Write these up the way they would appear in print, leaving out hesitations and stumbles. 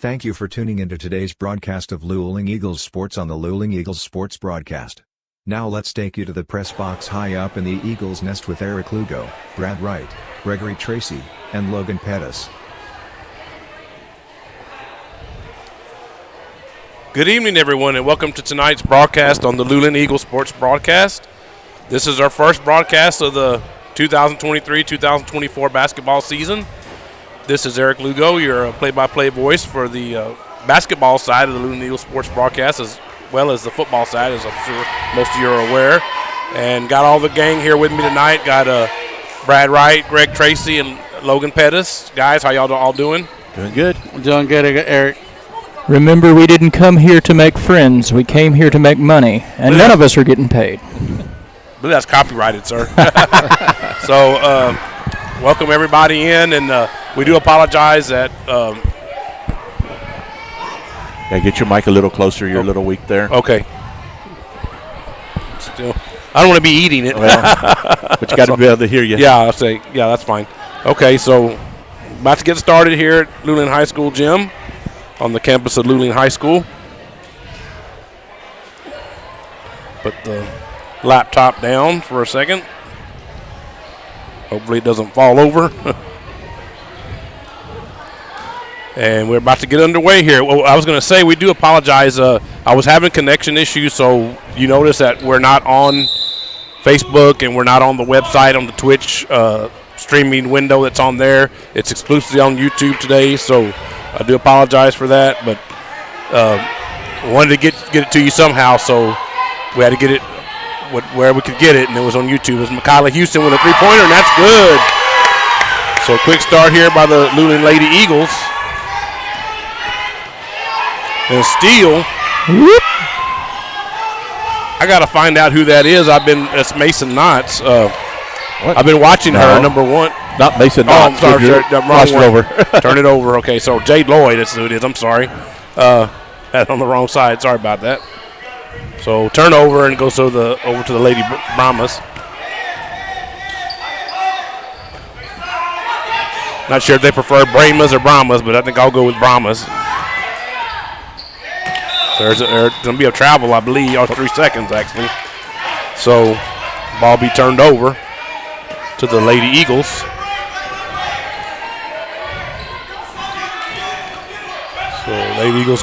Thank you for tuning into today's broadcast of Luling Eagles Sports on the Luling Eagles Sports broadcast. Now let's take you to the press box high up in the Eagles nest with Eric Lugo, Brad Wright, Gregory Tracy, and Logan Pettis. Good evening, everyone, and welcome to tonight's broadcast on the Luling Eagles Sports broadcast. This is our first broadcast of the 2023-2024 basketball season. This is Eric Lugo, your play-by-play voice for the basketball side of the Luling Eagles Sports broadcast, as well as the football side, as I'm sure most of you are aware. And got all the gang here with me tonight. Got Brad Wright, Greg Tracy, and Logan Pettis. Guys, how y'all all doing? Doing good. I'm doing good, Eric. Remember, we didn't come here to make friends. We came here to make money, and none of us are getting paid. I believe that's copyrighted, sir. So, welcome everybody in, and we do apologize that. Yeah, get your mic a little closer. You're a little weak there. Okay. Still, I don't want to be eating it. Well, but you got to be able to hear you. Yeah, I'll say. Yeah, that's fine. Okay, so about to get started here at Luling High School gym on the campus of Luling High School. Put the laptop down for a second. Hopefully it doesn't fall over. And we're about to get underway here. Well, I was going to say we do apologize. I was having connection issues, so you notice that we're not on Facebook and we're not on the website, on the Twitch streaming window that's on there. It's exclusively on YouTube today, so I do apologize for that. But wanted to get it to you somehow, so we had to get it where we could get it, and it was on YouTube. It was Michaela Houston with a three-pointer, and that's good. So a quick start here by the Luling Lady Eagles. And a steal. I got to find out who that is. It's Mason Knotts. I've been watching her, number one. Not Mason Knotts. Oh, I'm sorry. Cross it over. Turn it over. Okay, so Jade Lloyd, that's who it is. I'm sorry. That's on the wrong side. Sorry about that. So turnover and goes over to the Lady Brahmas. Not sure if they prefer Brahmas or Brahmas, but I think I'll go with Brahmas. So there's going to be a travel, I believe, 3 seconds actually. So ball be turned over to the Lady Eagles. So Lady Eagles,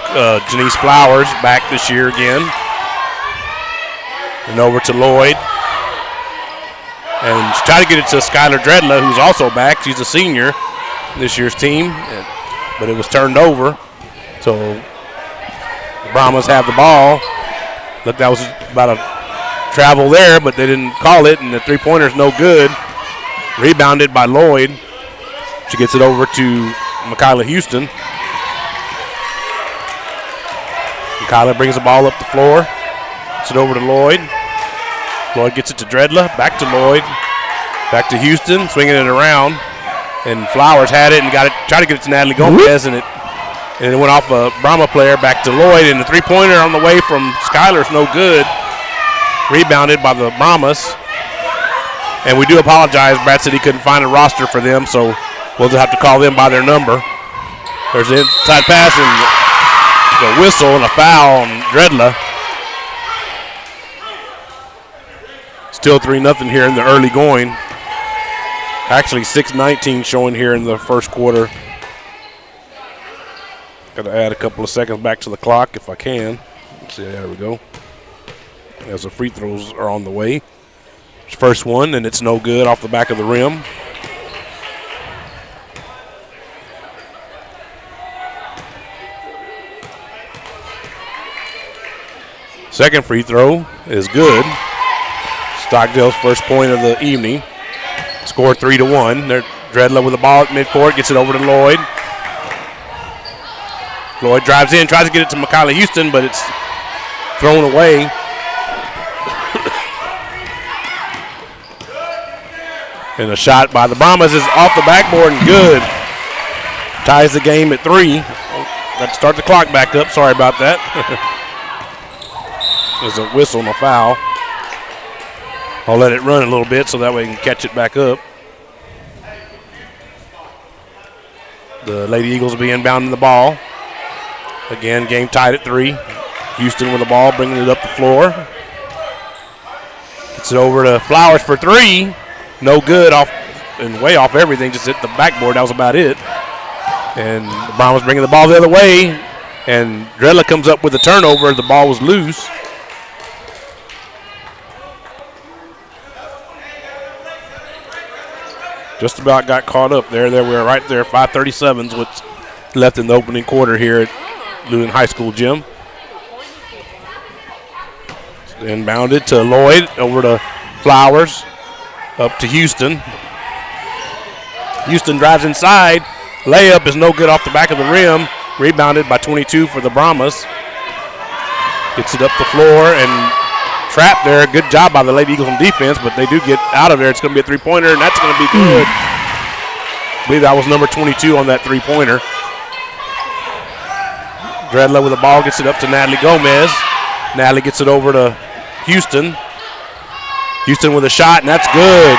Janice Flowers back this year again. And over to Lloyd. And she tried to get it to Skylar Dredla, who's also back. She's a senior this year's team, but it was turned over. So the Brahmas have the ball. Look, that was about a travel there, but they didn't call it, and the three-pointer's no good. Rebounded by Lloyd. She gets it over to Michaela Houston. Michaela brings the ball up the floor. Gets it over to Lloyd. Lloyd gets it to Dredla. Back to Lloyd. Back to Houston. Swinging it around. And Flowers had it and tried to get it to Natalie Gomez, and it went off a Brahma player back to Lloyd. And the three-pointer on the way from Skylar's no good. Rebounded by the Brahmas. And we do apologize. Brad said he couldn't find a roster for them, so we'll just have to call them by their number. There's the inside pass and the whistle and a foul on Dredla. Still 3-0 here in the early going. Actually 6:19 showing here in the first quarter. Got to add a couple of seconds back to the clock if I can. Let's see, there we go. As the free throws are on the way. First one, and it's no good off the back of the rim. Second free throw is good. Stockdale's first point of the evening. Score 3-1. Dredla with the ball at midcourt, gets it over to Lloyd. Lloyd drives in, tries to get it to Michaela Houston, but it's thrown away. And a shot by the Brahmas is off the backboard and good. Ties the game at 3. Got to start the clock back up. Sorry about that. There's a whistle and a foul. I'll let it run a little bit so that way we can catch it back up. The Lady Eagles will be inbounding the ball. Again, game tied at 3. Houston with the ball, bringing it up the floor. Gets it over to Flowers for 3. No good, off and way off everything. Just hit the backboard. That was about it. And the Brahmas bringing the ball the other way. And Dredla comes up with a turnover. The ball was loose. Just about got caught up there. There we are right there. 5:37 is what's left in the opening quarter here at Luling High School gym. Inbounded to Lloyd, over to Flowers, up to Houston. Houston drives inside. Layup is no good off the back of the rim. Rebounded by 22 for the Brahmas. Gets it up the floor and trapped there. Good job by the Lady Eagles on defense, but they do get out of there. It's going to be a three-pointer, and that's going to be good. I believe that was number 22 on that three-pointer. Dredla with the ball, gets it up to Natalie Gomez. Natalie gets it over to Houston. Houston with a shot, and that's good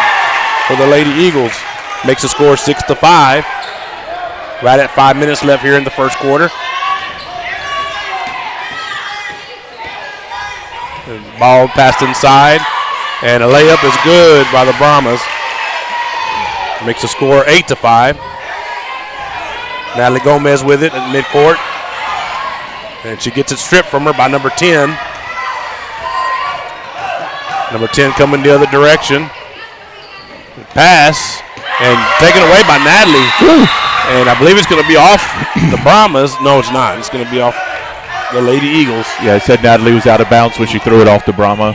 for the Lady Eagles. Makes the score 6-5. Right at 5 minutes left here in the first quarter. And ball passed inside, and a layup is good by the Brahmas. Makes the score 8-5. Natalie Gomez with it at midcourt. And she gets it stripped from her by number 10. Number 10 coming the other direction. Pass, and taken away by Natalie. Woo. And I believe it's going to be off the Brahmas. No, it's not. It's going to be off the Lady Eagles. Yeah, it said Natalie was out of bounds when she threw it off the Brahma.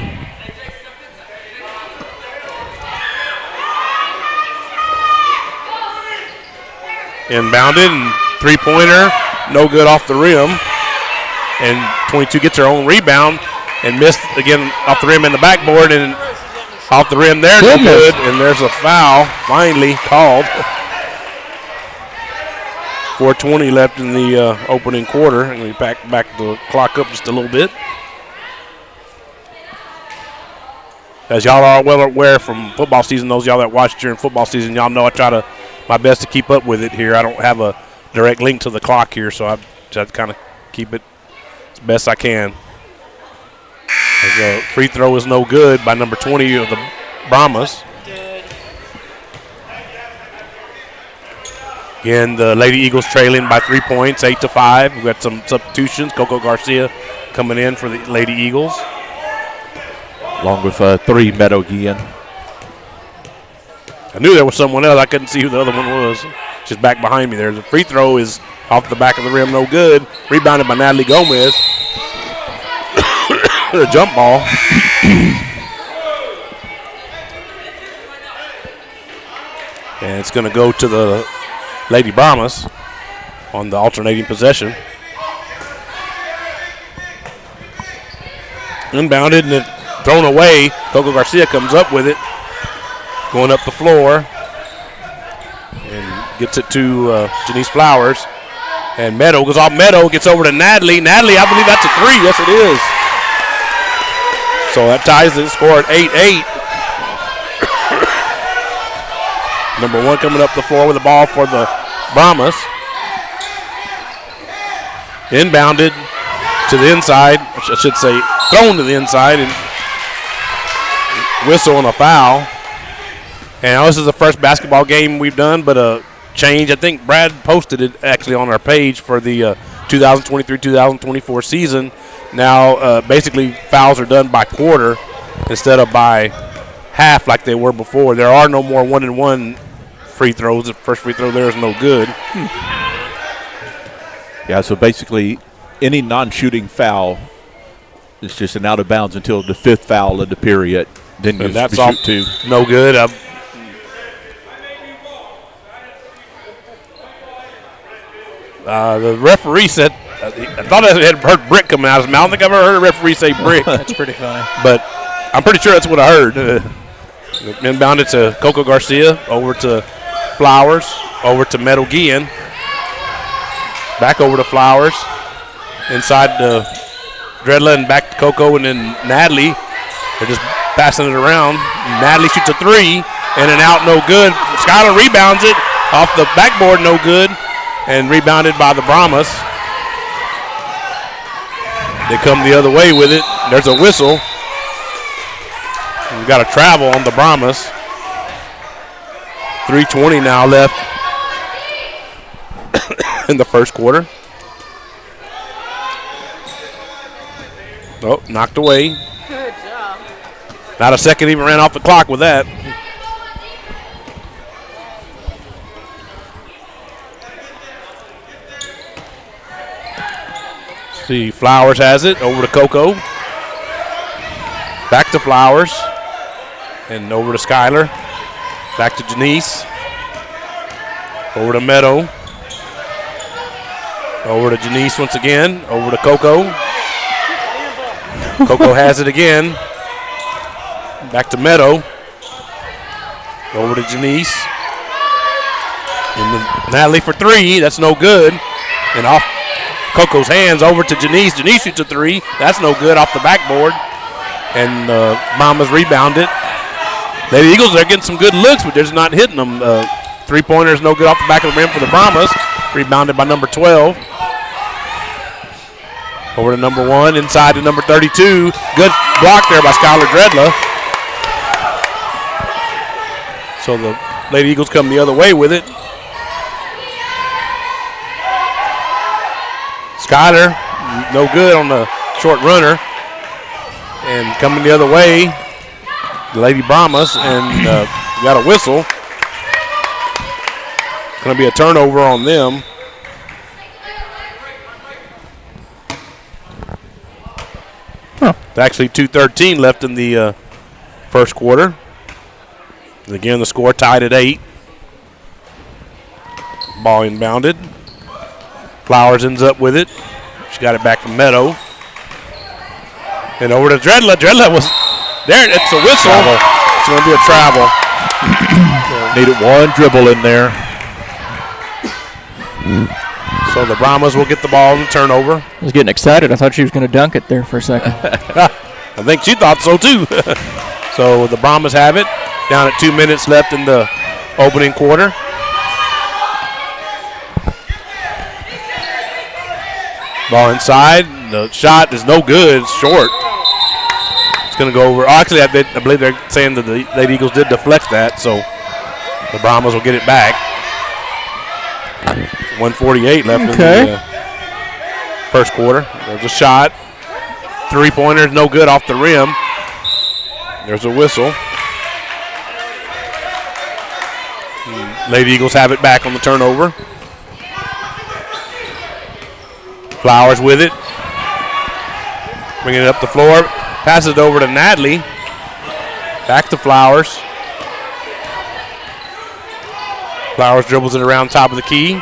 Inbounded, and three-pointer, no good off the rim. And 22 gets her own rebound and missed again off the rim and the backboard, and off the rim there, no good. And there's a foul finally called. 4:20 left in the opening quarter, and we back the clock up just a little bit. As y'all are well aware from football season, those y'all that watch during football season, y'all know I try my best to keep up with it here. I don't have a direct link to the clock here, so I try to kind of keep it as best I can. The free throw is no good by number 20 of the Brahmas. Again, the Lady Eagles trailing by 3 points, 8-5. We've got some substitutions. Coco Garcia coming in for the Lady Eagles. Along with 3 Meadow Guillen. I knew there was someone else. I couldn't see who the other one was. Just back behind me there. The free throw is off the back of the rim, no good. Rebounded by Natalie Gomez. A jump ball. And it's going to go to the Lady Brahmas on the alternating possession. Inbounded and it thrown away. Coco Garcia comes up with it. Going up the floor. And gets it to Janice Flowers. And Meadow goes off. Meadow gets over to Natalie. Natalie, I believe that's a 3. Yes, it is. So that ties the score at 8-8. Number 1 coming up the floor with the ball for the Brahmas. Inbounded to the inside. I should say thrown to the inside, and whistle and a foul. And this is the first basketball game we've done, but a change. I think Brad posted it actually on our page for the 2023-2024 season. Now, basically, fouls are done by quarter instead of by half like they were before. There are no more 1-and-1 free throws. The first free throw there is no good. Yeah, so basically, any non-shooting foul is just an out of bounds until the 5th foul of the period. Then you that's shoot 2. No good. The referee said, I thought I had heard brick coming out of his mouth. I don't think I've ever heard a referee say brick. That's pretty funny. But I'm pretty sure that's what I heard. Inbounded to Coco Garcia, over to Flowers, over to Meadow Guillen. Back over to Flowers. Inside to Dredla and back to Coco and then Natalie. They're just passing it around. Natalie shoots a 3, in and out, no good. Skylar rebounds it off the backboard, no good. And rebounded by the Brahmas. They come the other way with it. There's a whistle. We've got a travel on the Brahmas. 3:20 now left in the first quarter. Oh, knocked away. Good job. Not a second even ran off the clock with that. See, Flowers has it over to Coco. Back to Flowers. And over to Skylar. Back to Janice. Over to Meadow. Over to Janice once again. Over to Coco. Coco has it again. Back to Meadow. Over to Janice. And Natalie for three. That's no good. And off Coco's hands over to Janice. Janice shoots a three. That's no good off the backboard. And Brahmas rebounded. Lady Eagles are getting some good looks, but they're just not hitting them. Three-pointer is no good off the back of the rim for the Brahmas. Rebounded by number 12. Over to number 1, inside to number 32. Good block there by Skylar Dredla. So the Lady Eagles come the other way with it. Skylar, no good on the short runner. And coming the other way, the Lady Brahmas, and got a whistle. Going to be a turnover on them. It's actually 2:13 left in the first quarter. And again, the score tied at 8. Ball inbounded. Flowers ends up with it. She got it back from Meadow. And over to Dredla. Dredla was there. It's a whistle. Travel. It's going to be a travel. Needed one dribble in there. So the Brahmas will get the ball in the turnover. I was getting excited. I thought she was going to dunk it there for a second. I think she thought so too. So the Brahmas have it. Down at 2 minutes left in the opening quarter. Ball inside. The shot is no good. It's short. It's going to go over. Actually, I believe they're saying that the Lady Eagles did deflect that, so the Brahmas will get it back. 1:48 left in the first quarter. There's a shot. Three-pointer is no good off the rim. There's a whistle. Lady Eagles have it back on the turnover. Flowers with it. Bringing it up the floor. Passes it over to Natalie. Back to Flowers. Flowers dribbles it around top of the key.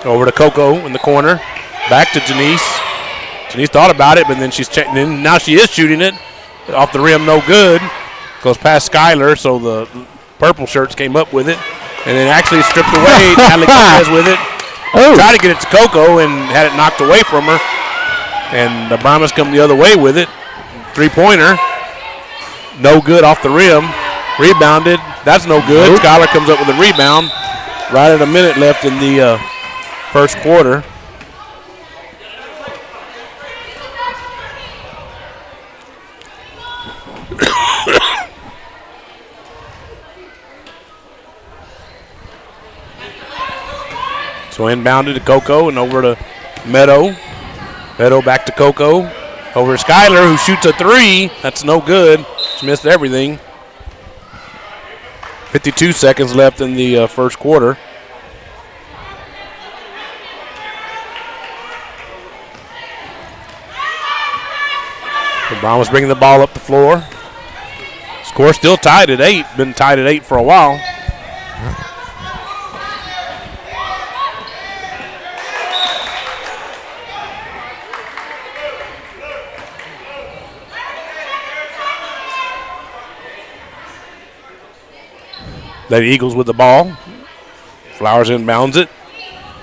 Over to Coco in the corner. Back to Janice. Janice thought about it, but then now she is shooting it. Off the rim, no good. Goes past Skylar, so the purple shirts came up with it. And then actually stripped away. Natalie Cortez with it. Oh. Tried to get it to Coco and had it knocked away from her. And the Brahmas come the other way with it. Three-pointer. No good off the rim. Rebounded. That's no good. Nope. Skylar comes up with a rebound. Right at a minute left in the first quarter. So inbounded to Coco and over to Meadow. Meadow back to Coco. Over to Skylar, who shoots a three. That's no good. She missed everything. 52 seconds left in the first quarter. The Brahmas bringing the ball up the floor. Score still tied at 8. Been tied at 8 for a while. Lady Eagles with the ball. Flowers inbounds it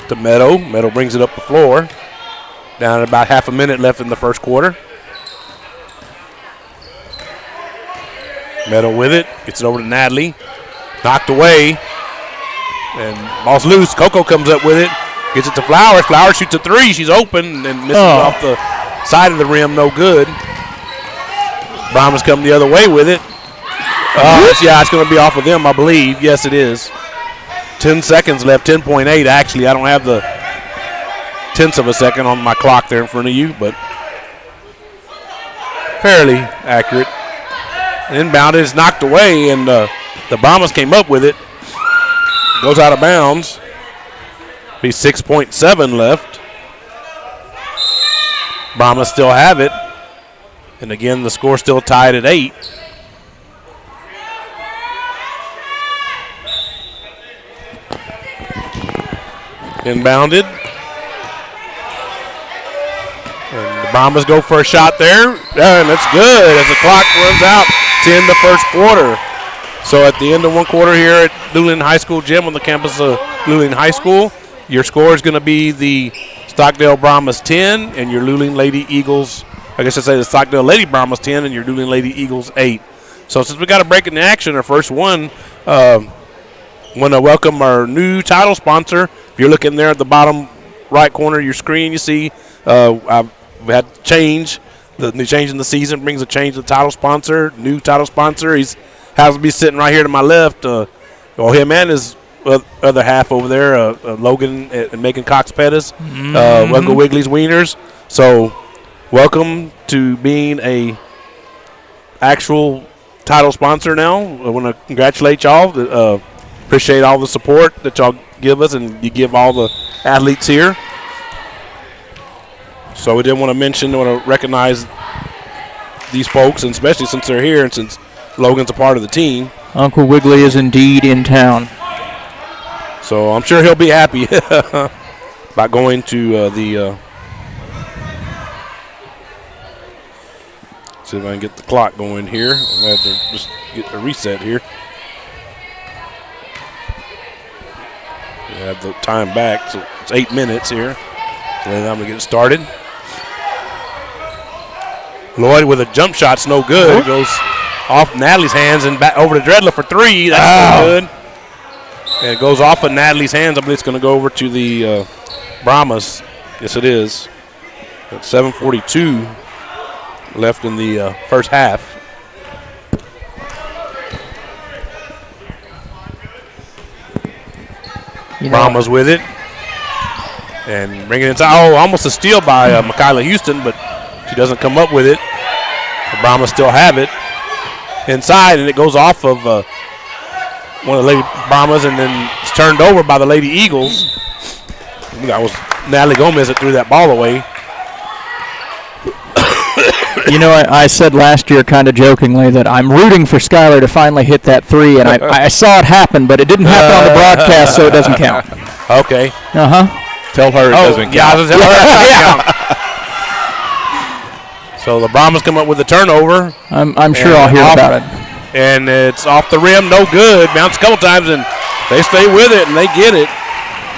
to Meadow. Meadow brings it up the floor. Down at about half a minute left in the first quarter. Meadow with it. Gets it over to Natalie. Knocked away. And ball's loose. Coco comes up with it. Gets it to Flowers. Flowers shoots a three. She's open and misses off the side of the rim, no good. Brahmas come the other way with it. It's going to be off of them, I believe. Yes, it is. 10 seconds left, 10.8 actually. I don't have the tenths of a second on my clock there in front of you, but fairly accurate. Inbounded, it's knocked away, and the Brahmas came up with it. Goes out of bounds. Be 6.7 left. Brahmas still have it. And again, the score still tied at 8. Inbounded. And the Brahmas go for a shot there. And that's good as the clock runs out to end the first quarter. So at the end of one quarter here at Luling High School gym on the campus of Luling High School, your score is going to be the Stockdale Brahmas 10 and your Luling Lady Eagles, I guess I say the Stockdale Lady Brahmas 10 and your Luling Lady Eagles 8. So since we got a break in the action, our first one, want to welcome our new title sponsor. If you're looking there at the bottom right corner of your screen, you see I've had change. The new change in the season brings a change to the title sponsor, new title sponsor. He's has to be sitting right here to my left. Him and his other half over there, Logan and Megan Cox Pettis, Uncle Wiggly's Wieners. So welcome to being a actual title sponsor now. I want to congratulate y'all. Appreciate all the support that y'all give us and you give all the athletes here. So we did want to recognize these folks, and especially since they're here and since Logan's a part of the team. Uncle Wiggly is indeed in town. So I'm sure he'll be happy about going to the see if I can get the clock going here. I have to just get the reset here. We have the time back, so it's 8 minutes here. So then I'm going to get it started. Lloyd with a jump shot's no good. It goes off Natalie's hands and back over to Dredler for 3. That's no good. And it goes off of Natalie's hands. I believe it's going to go over to the Brahmas. Yes, it is. At 7:42 left in the first half. Brahmas with it. And bring it inside. Oh, almost a steal by Michaela Houston, but she doesn't come up with it. The Brahmas still have it inside, and it goes off of one of the Lady Brahmas, and then it's turned over by the Lady Eagles. That was Natalie Gomez that threw that ball away. You know, I said last year kind of jokingly that I'm rooting for Skylar to finally hit that 3, and I saw it happen, but it didn't happen on the broadcast, so it doesn't count. Okay. Tell her it doesn't count. Yeah, tell her it doesn't count. So the Brahmas come up with the turnover. I'm sure I'll hear about it. And it's off the rim, no good. Bounced a couple times, and they stay with it, and they get it.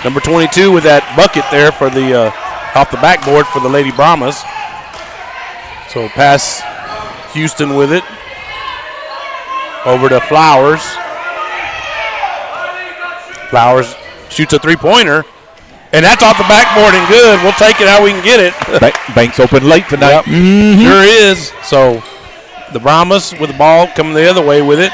Number 22 with that bucket there for the off the backboard for the Lady Brahmas. So pass Houston with it. Over to Flowers. Flowers shoots a three-pointer. And that's off the backboard and good. We'll take it how we can get it. Bank's open late tonight. Yep. Sure is. So the Brahmas with the ball coming the other way with it.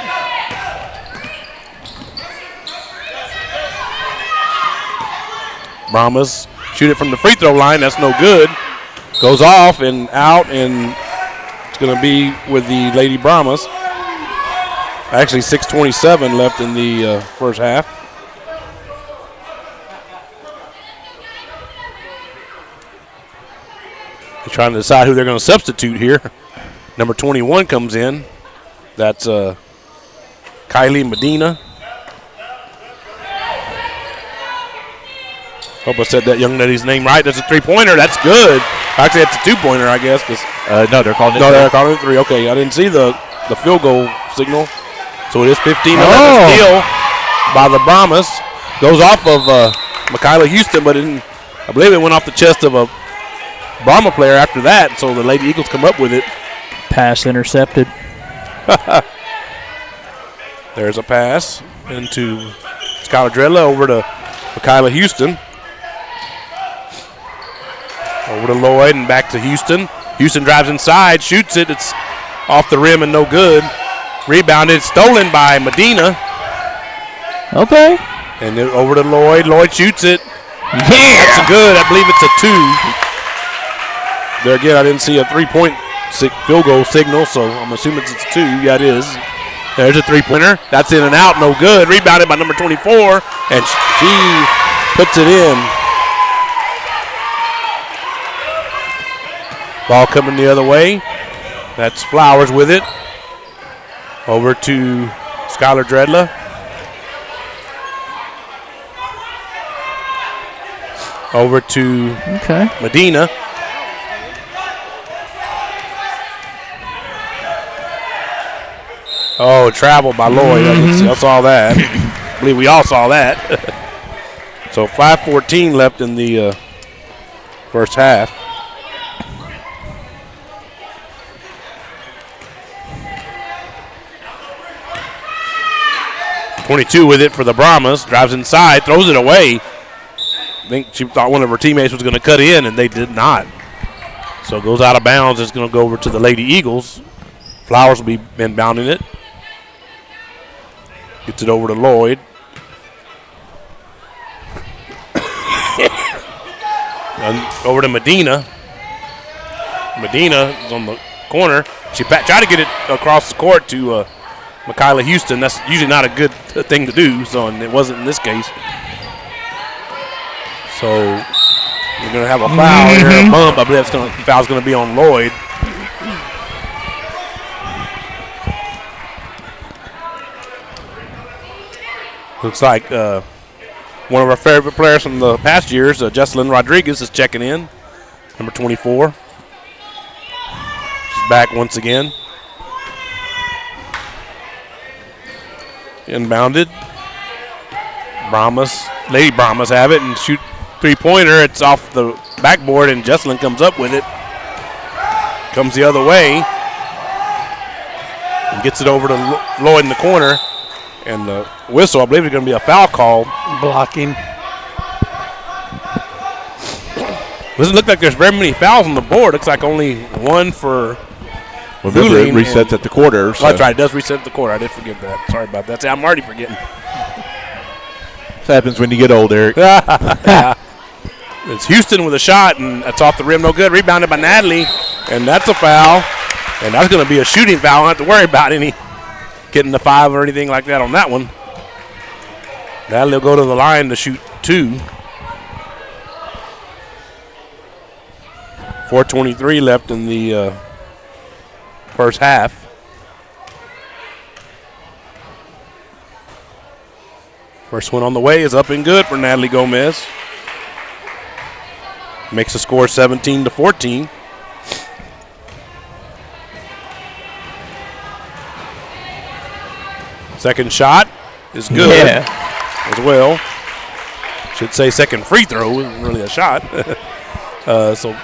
Brahmas shoot it from the free throw line. That's no good. Goes off and out, and it's going to be with the Lady Brahmas. Actually, 6:27 left in the first half. They're trying to decide who they're going to substitute here. Number 21 comes in. That's Kylie Medina. Hope I said that young lady's name right. That's a three-pointer. That's good. Actually, that's a two-pointer, I guess. No, they're calling it. No, they're calling it 3. Okay, I didn't see the field goal signal. So it is 15-11 steal by the Brahmas. Goes off of Michaela Houston, but I believe it went off the chest of a Brahma player after that. So the Lady Eagles come up with it. Pass intercepted. There's a pass into Skylar Dredla over to Michaela Houston. Over to Lloyd and back to Houston. Houston drives inside, shoots it. It's off the rim and no good. Rebounded, stolen by Medina. Okay. And then over to Lloyd. Lloyd shoots it. Yeah. That's good. I believe it's a 2. There again, I didn't see a 3-point field goal signal, so I'm assuming it's a 2. Yeah, it is. There's a 3-pointer. That's in and out. No good. Rebounded by number 24, and she puts it in. Ball coming the other way. That's Flowers with it. Over to Skylar Dredla. Over to Medina. Oh, travel by Lloyd. I saw that. I believe we all saw that. So 5:14 left in the first half. .22 with it for the Brahmas. Drives inside, throws it away. I think she thought one of her teammates was going to cut in, and they did not. So it goes out of bounds. It's going to go over to the Lady Eagles. Flowers will be inbounding it. Gets it over to Lloyd. And over to Medina. Medina is on the corner. She tried to get it across the court to Michaela Houston. That's usually not a good thing to do, so and it wasn't in this case. So we're going to have a foul here, a bump. I believe the foul's going to be on Lloyd. Looks like one of our favorite players from the past years, Jesselyn Rodriguez, is checking in, number 24. She's back once again. Inbounded. Brahmas, Lady Brahmas have it and shoot three-pointer. It's off the backboard, and Jesselyn comes up with it. Comes the other way. And gets it over to Lloyd in the corner. And the whistle, I believe, is going to be a foul call. Blocking. Doesn't look like there's very many fouls on the board. Looks like only one for Remember, it resets at the quarter. So. That's right. It does reset at the quarter. I did forget that. Sorry about that. See, I'm already forgetting. This happens when you get old, Eric. It's Houston with a shot, and that's off the rim. No good. Rebounded by Natalie, and that's a foul. And that's going to be a shooting foul. I don't have to worry about any getting the 5 or anything like that on that one. Natalie will go to the line to shoot 2. 4:23 left in the first half. First one on the way is up and good for Natalie Gomez. Makes the score 17-14. Second shot is good as well. Should say second free throw isn't really a shot. So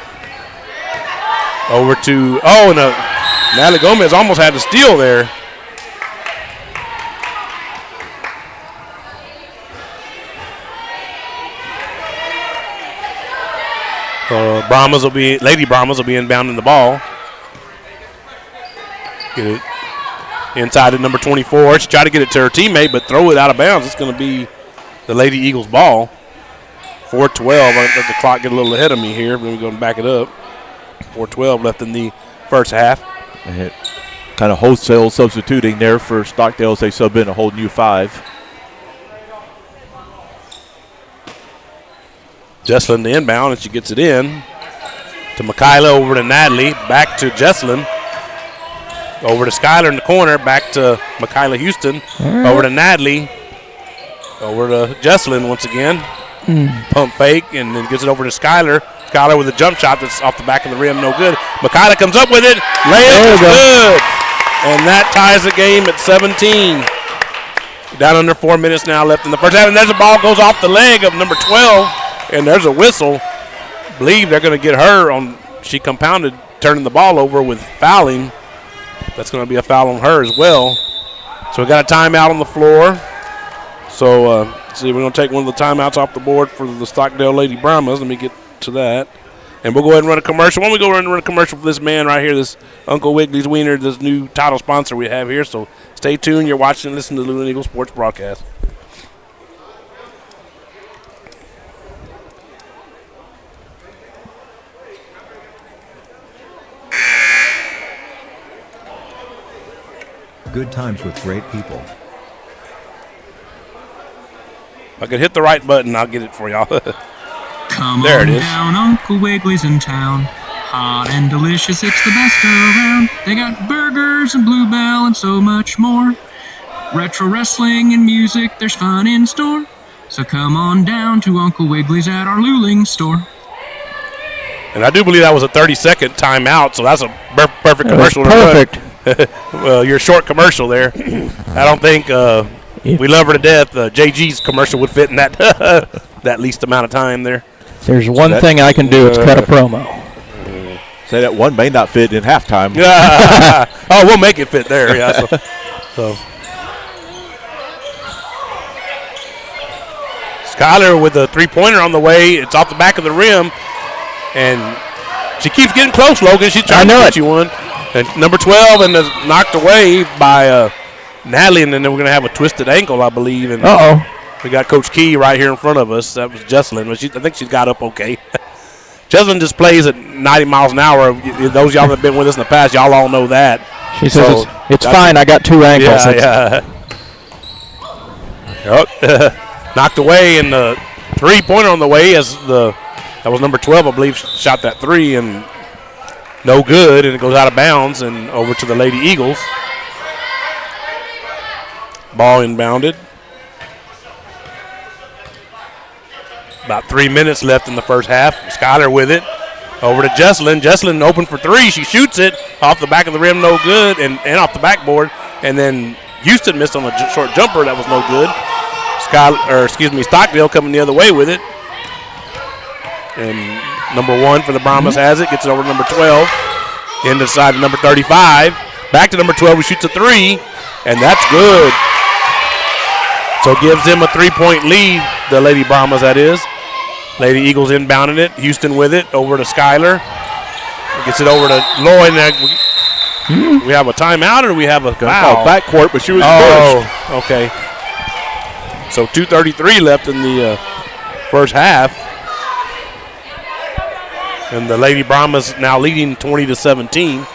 over to, and Natalie Gomez almost had to steal there. Lady Brahmas will be inbounding the ball. Get it inside at number 24. She tried to get it to her teammate, but throw it out of bounds. It's going to be the Lady Eagles ball. 4:12. I let the clock get a little ahead of me here. We're going to back it up. 4:12 left in the first half. Kind of wholesale substituting there for Stockdale as they sub in a whole new 5. Jesselyn the inbound, and she gets it in to Michaela, over to Natalie, back to Jesselyn, over to Skylar in the corner, back to Michaela Houston, over to Natalie, over to Jesselyn once again. Pump fake, and then gets it over to Skylar. Skylar with a jump shot that's off the back of the rim, no good. Michaela comes up with it, layup is good, and that ties the game at 17. Down under 4 minutes now left in the first half, and there's a ball goes off the leg of number 12. And there's a whistle. I believe they're going to get her on. She compounded turning the ball over with fouling. That's going to be a foul on her as well. So we got a timeout on the floor. So see, we're going to take one of the timeouts off the board for the Stockdale Lady Brahmas. Let me get to that. And we'll go ahead and run a commercial. Why don't we go ahead and run a commercial for this man right here, this Uncle Wiggly's Wiener, this new title sponsor we have here. So stay tuned. You're watching and listening to the Luling Eagles Sports Broadcast. Good times with great people. If I could hit the right button, I'll get it for y'all. Come There on it is. down, Uncle Wiggly's in town. Hot and delicious, it's the best around. They got burgers and Bluebell and so much more. Retro wrestling and music, there's fun in store. So come on down to Uncle Wiggly's at our Luling store. And I do believe that was a 30-second timeout, so that's a perfect commercial. Perfect. Well, your short commercial there. I don't think we love her to death. JG's commercial would fit in that that least amount of time there. There's one thing I can do. It's cut a promo. Say that one may not fit in halftime. Oh, we'll make it fit there. Yeah. So. Skyler with a three-pointer on the way. It's off the back of the rim, and she keeps getting close, Logan. She's trying to get you one. And number 12 and is knocked away by Natalie, and then we're going to have a twisted ankle, I believe. And we got Coach Key right here in front of us. That was Jesselyn, but I think she's got up okay. Jesselyn just plays at 90 miles an hour. Those of y'all that have been with us in the past, y'all all know that. She says it's fine. I got 2 ankles. Yeah. Knocked away, and the three-pointer on the way as that was number 12, I believe, shot that three, and no good, and it goes out of bounds and over to the Lady Eagles. Ball inbounded. About 3 minutes left in the first half. Skyler with it. Over to Jesselyn. Jesselyn open for three. She shoots it off the back of the rim, no good, and off the backboard. And then Houston missed on a short jumper. That was no good. Stockdale coming the other way with it. And number 1 for the Brahmas has it. Gets it over to number 12. In the side of number 35. Back to number 12 who shoots a three. And that's good. So gives them a 3-point lead, the Lady Brahmas that is. Lady Eagles inbounding it. Houston with it. Over to Skyler. Gets it over to Lloyd. We have a timeout or we have a foul? Backcourt, but she was pushed. Okay. So 2:33 left in the first half. And the Lady Brahmas now leading 20-17.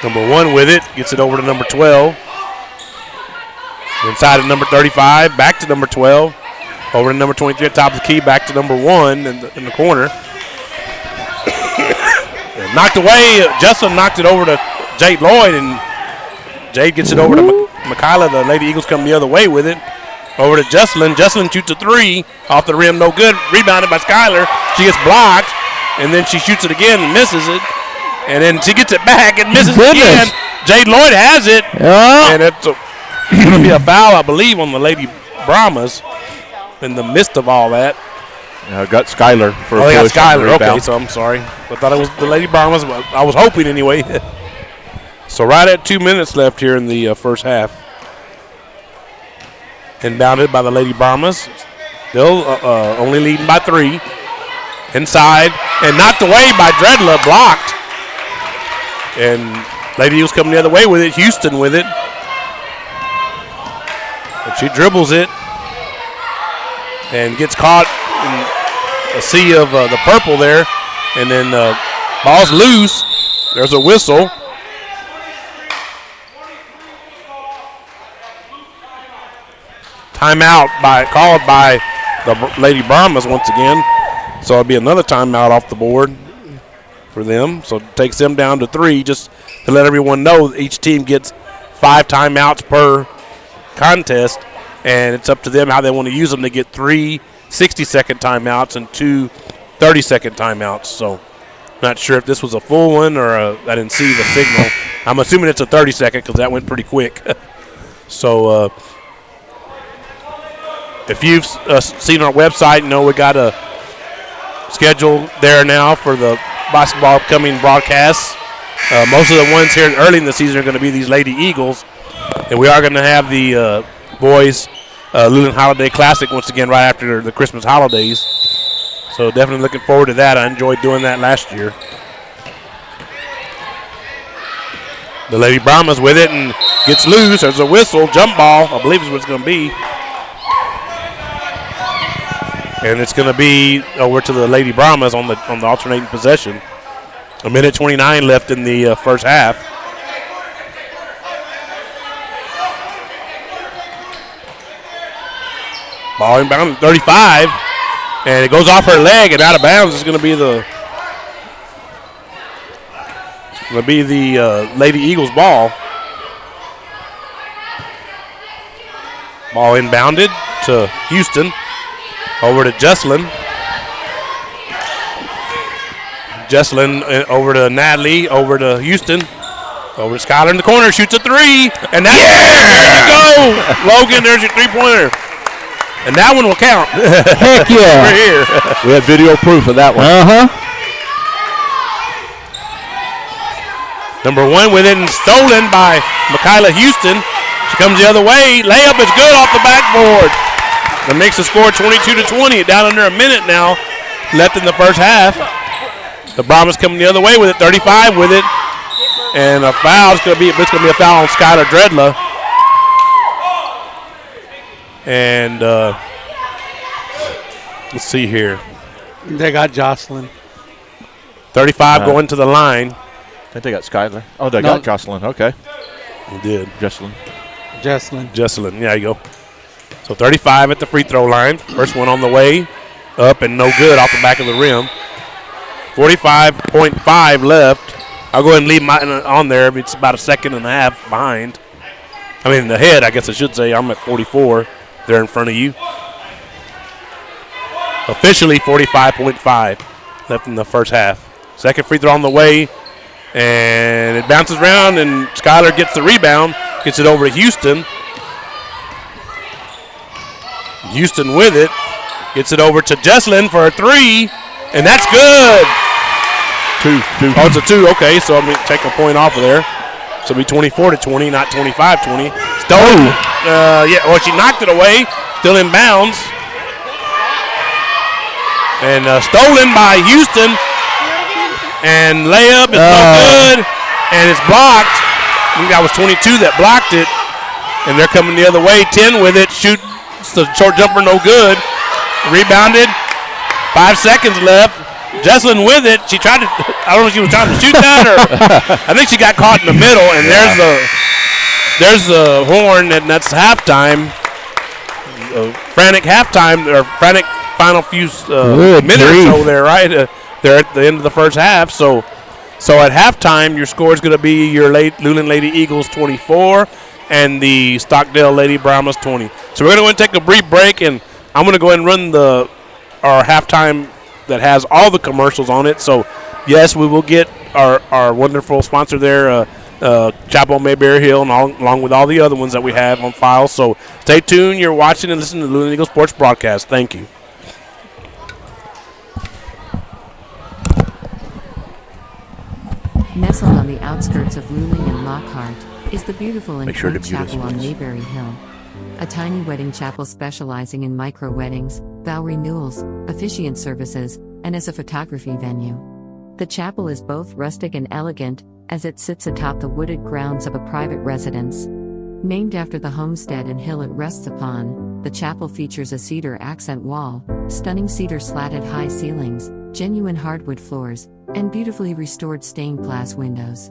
Number 1 with it. Gets it over to number 12. Inside of number 35. Back to number 12. Over to number 23 at top of the key. Back to number 1 in the corner. Knocked away. Justin knocked it over to Jade Lloyd. And Jade gets it over to Michaela. The Lady Eagles come the other way with it. Over to Jesselyn. Jesselyn shoots a three. Off the rim, no good. Rebounded by Skyler. She gets blocked. And then she shoots it again and misses it. And then she gets it back and misses it again. Jade Lloyd has it. Yeah. And it's going to be a foul, I believe, on the Lady Brahmas in the midst of all that. Got Skyler for a they got push. Skyler. Okay, so I'm sorry. I thought it was the Lady Brahmas, but I was hoping anyway. So right at 2 minutes left here in the first half. Inbounded by the Lady Brahmas. Still only leading by 3. Inside and knocked away by Dredla. Blocked. And Lady Eagles coming the other way with it. Houston with it. And she dribbles it. And gets caught in a sea of the purple there. And then ball's loose. There's a whistle. Timeout called by the Lady Brahmas once again. So it'll be another timeout off the board for them. So it takes them down to 3 just to let everyone know that each team gets 5 timeouts per contest. And it's up to them how they want to use them to get 3 60-second timeouts and 2 30-second timeouts. So not sure if this was a full one or I didn't see the signal. I'm assuming it's a 30-second because that went pretty quick. So if you've seen our website, you know we got a schedule there now for the basketball upcoming broadcasts. Most of the ones here early in the season are going to be these Lady Eagles. And we are going to have the boys Luling Holiday Classic once again right after the Christmas holidays. So definitely looking forward to that. I enjoyed doing that last year. The Lady Brahmas with it and gets loose. There's a whistle, jump ball, I believe is what it's going to be. And it's going to be over to the Lady Brahmas on the alternating possession. 1:29 left in the first half. Ball inbound at 35, and it goes off her leg and out of bounds. It's going to be the Lady Eagles ball. Ball inbounded to Houston. Over to Jesslyn. Jesslyn over to Natalie. Over to Houston. Over to Skylar in the corner. Shoots a three. And that's there you go. Logan, there's your three-pointer. And that one will count. Heck yeah. We're here. We have video proof of that one. Number one with it and stolen by Michaela Houston. She comes the other way. Layup is good off the backboard. That makes the score 22-20. Down under a minute now left in the first half. The Brahmas coming the other way with it. 35 with it. And a foul. It's going to be a foul on Skylar Dredla. And let's see here. They got Jocelyn. 35 going to the line. I think they got Skylar. Oh, they got Jocelyn. Okay. They did. Jesslyn. Jesslyn. Yeah, you go. So 35 at the free throw line. First one on the way. Up and no good off the back of the rim. 45.5 left. I'll go ahead and leave mine on there. It's about a second and a half behind. I mean, ahead, I guess I should say. I'm at 44 there in front of you. Officially 45.5 left in the first half. Second free throw on the way. And it bounces around, and Skylar gets the rebound. Gets it over to Houston. Houston with it. Gets it over to Jesslyn for a three. And that's good. Two. Oh, it's a two. Okay, so I'm going to take a point off of there. So it'll be 24-20, not 25-20. Stolen. She knocked it away. Still in bounds. And stolen by Houston. And layup is no good. And it's blocked. I think that was 22 that blocked it. And they're coming the other way. 10 with it. Shoot. The short jumper no good. Rebounded. 5 seconds left. Jesslyn with it. She tried to, I don't know if she was trying to shoot that or I think she got caught in the middle, and there's the horn, and that's halftime. Frantic halftime, or frantic final few minutes or so there, right? They're at the end of the first half. So at halftime, your score is going to be your Luling Lady Eagles 24 and the Stockdale Lady Brahmas 20. So we're going to go and take a brief break, and I'm going to go ahead and run our halftime that has all the commercials on it. So, yes, we will get our wonderful sponsor there, Chapel Mayberry Hill, and along with all the other ones that we have on file. So, stay tuned. You're watching and listening to the Luling Eagle Sports Broadcast. Thank you. Nestled on the outskirts of Luling and Lockhart is the beautiful and quaint chapel on Mayberry Hill. A tiny wedding chapel specializing in micro weddings, vow renewals, officiant services, and as a photography venue. The chapel is both rustic and elegant, as it sits atop the wooded grounds of a private residence. Named after the homestead and hill it rests upon, the chapel features a cedar accent wall, stunning cedar slatted high ceilings, genuine hardwood floors, and beautifully restored stained glass windows.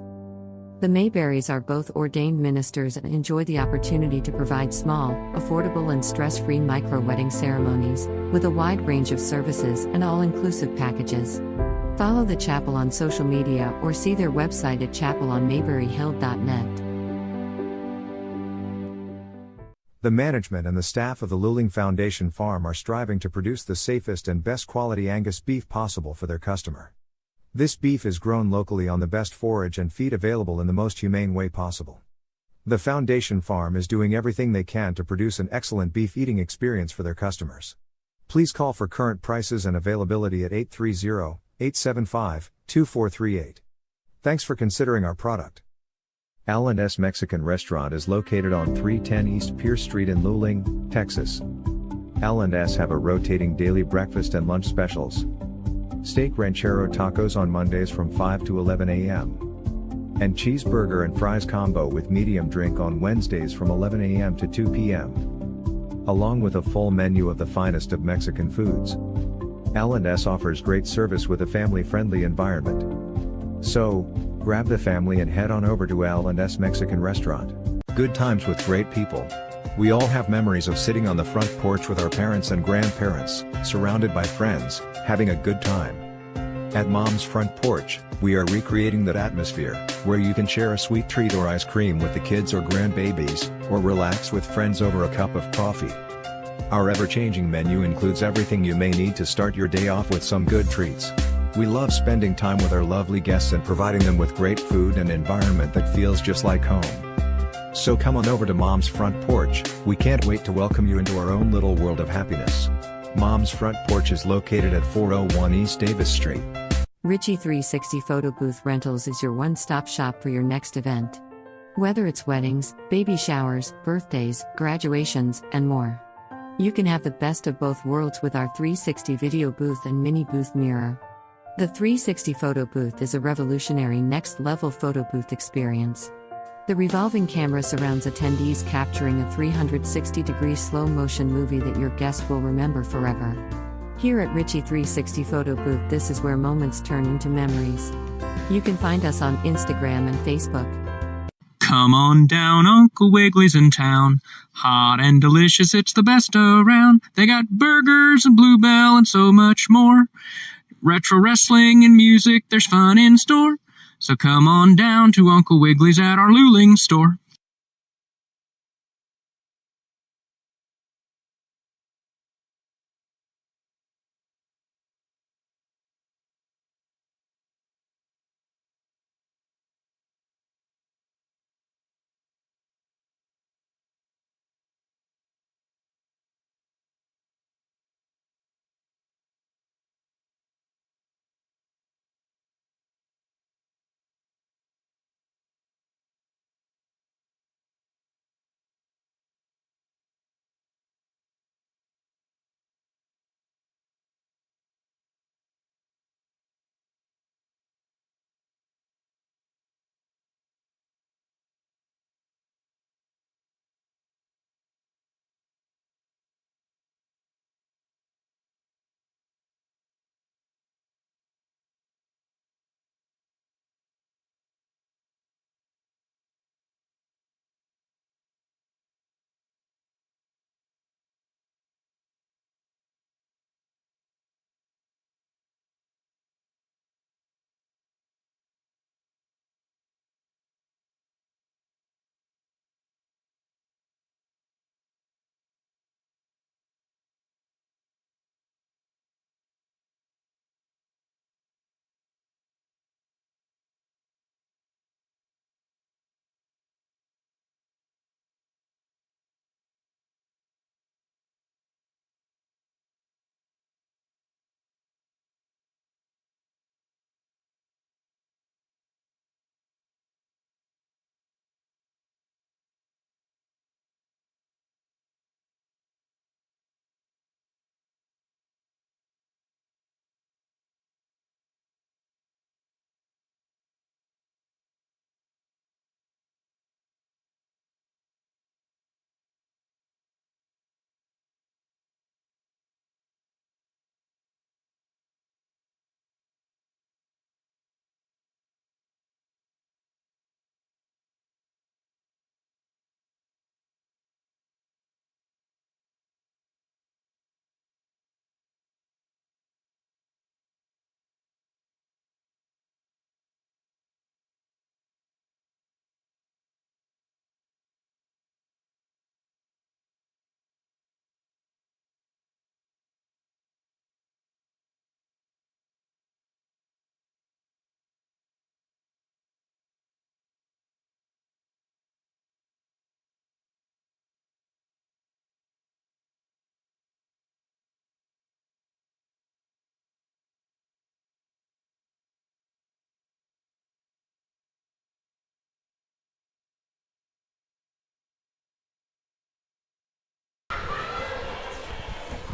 The Mayberrys are both ordained ministers and enjoy the opportunity to provide small, affordable and stress-free micro-wedding ceremonies, with a wide range of services and all-inclusive packages. Follow the chapel on social media or see their website at chapelonmayberryhill.net. The management and the staff of the Luling Foundation Farm are striving to produce the safest and best quality Angus beef possible for their customer. This beef is grown locally on the best forage and feed available in the most humane way possible. The Foundation Farm is doing everything they can to produce an excellent beef eating experience for their customers. Please call for current prices and availability at 830-875-2438. Thanks for considering our product. L&S Mexican Restaurant is located on 310 East Pierce Street in Luling, Texas. L&S have a rotating daily breakfast and lunch specials. Steak ranchero tacos on Mondays from 5 to 11 a.m. And cheeseburger and fries combo with medium drink on Wednesdays from 11 a.m. to 2 p.m. Along with a full menu of the finest of Mexican foods. L&S offers great service with a family-friendly environment. So, grab the family and head on over to L&S Mexican Restaurant. Good times with great people. We all have memories of sitting on the front porch with our parents and grandparents, surrounded by friends, having a good time. At Mom's Front Porch, we are recreating that atmosphere, where you can share a sweet treat or ice cream with the kids or grandbabies, or relax with friends over a cup of coffee. Our ever-changing menu includes everything you may need to start your day off with some good treats. We love spending time with our lovely guests and providing them with great food and environment that feels just like home. So come on over to Mom's Front Porch, we can't wait to welcome you into our own little world of happiness. Mom's Front Porch is located at 401 East Davis Street. Richie 360 Photo Booth Rentals is your one-stop shop for your next event. Whether it's weddings, baby showers, birthdays, graduations, and more. You can have the best of both worlds with our 360 video booth and mini booth mirror. The 360 Photo Booth is a revolutionary next-level photo booth experience. The revolving camera surrounds attendees, capturing a 360-degree slow-motion movie that your guests will remember forever. Here at Richie 360 Photo Booth, this is where moments turn into memories. You can find us on Instagram and Facebook. Come on down, Uncle Wiggly's in town. Hot and delicious, it's the best around. They got burgers and Bluebell and so much more. Retro wrestling and music, there's fun in store. So come on down to Uncle Wiggly's at our Luling store.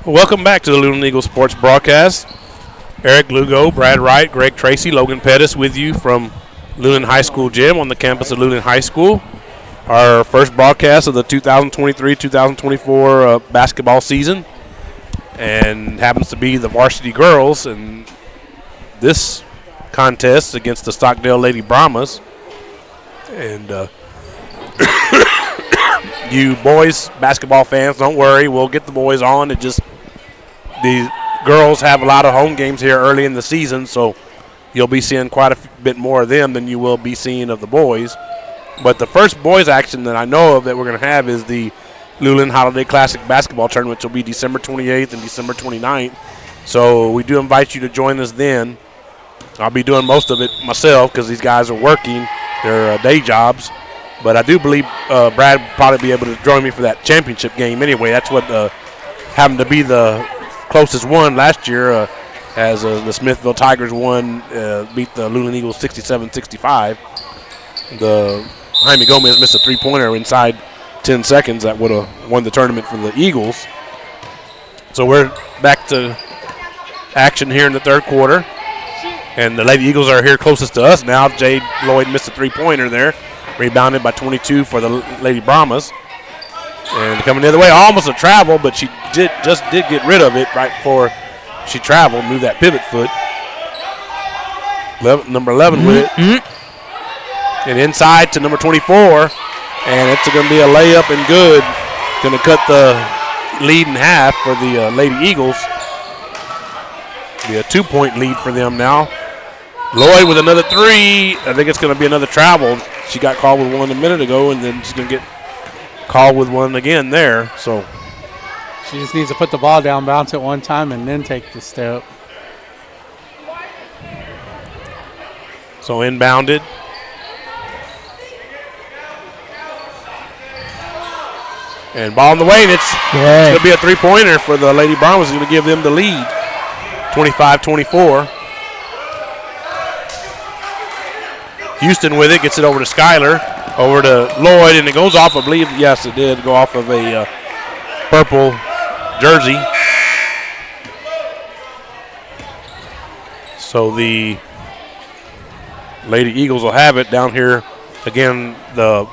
Welcome back to the Luling Eagles Sports Broadcast. Eric Lugo, Brad Wright, Greg Tracy, Logan Pettis with you from Luling High School Gym on the campus of Luling High School. Our first broadcast of the 2023-2024 basketball season, and happens to be the varsity girls in this contest against the Stockdale Lady Brahmas. And you boys basketball fans, don't worry, we'll get the boys on. The girls have a lot of home games here early in the season, so you'll be seeing quite a bit more of them than you will be seeing of the boys. But the first boys action that I know of that we're going to have is the Luling Holiday Classic Basketball Tournament, which will be December 28th and December 29th. So we do invite you to join us then. I'll be doing most of it myself because these guys are working their day jobs. But I do believe Brad will probably be able to join me for that championship game anyway. That's what happened to be the closest one last year, as the Smithville Tigers beat the Luling Eagles 67-65. The Jaime Gomez missed a three-pointer inside 10 seconds that would have won the tournament for the Eagles. So we're back to action here in the third quarter. And the Lady Eagles are here closest to us now. Jade Lloyd missed a three-pointer there. Rebounded by 22 for the Lady Brahmas. And coming the other way, almost a travel, but she just did get rid of it right before she traveled, moved that pivot foot. Number 11 with it. And inside to number 24. And it's going to be a layup and good. Going to cut the lead in half for the Lady Eagles. Be a 2-point lead for them now. Lloyd with another three. I think it's going to be another travel. She got called with one a minute ago, and then she's going to get called with one again there. So she just needs to put the ball down, bounce it one time, and then take the step. So inbounded. And ball in the way, and it's going to be a three-pointer for the Lady Brahmas. It's going to give them the lead, 25-24. Houston with it, gets it over to Skyler, over to Lloyd, and it goes off, I believe, yes, it did go off of a purple jersey. So the Lady Eagles will have it down here. Again, the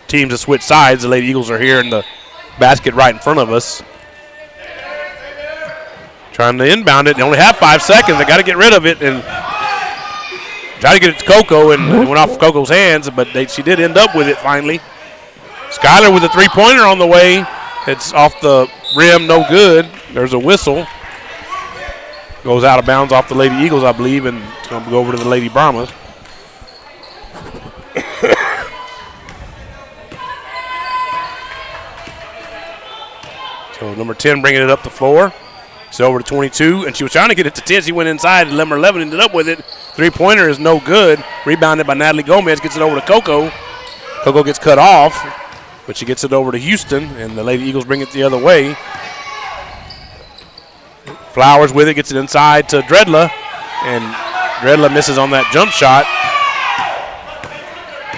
teams that switch sides, the Lady Eagles are here in the basket right in front of us. Trying to inbound it. They only have 5 seconds. They got to get rid of it and try to get it to Coco, and it went off Coco's hands, but she did end up with it finally. Skyler with a three-pointer on the way. It's off the rim, no good. There's a whistle. Goes out of bounds off the Lady Eagles, I believe, and it's going to go over to the Lady Brahmas. So number 10 bringing it up the floor. It's over to 22, and she was trying to get it to 10. She went inside, and number 11 ended up with it. Three-pointer is no good. Rebounded by Natalie Gomez, gets it over to Coco. Coco gets cut off, but she gets it over to Houston, and the Lady Eagles bring it the other way. Flowers with it, gets it inside to Dredla, and Dredla misses on that jump shot.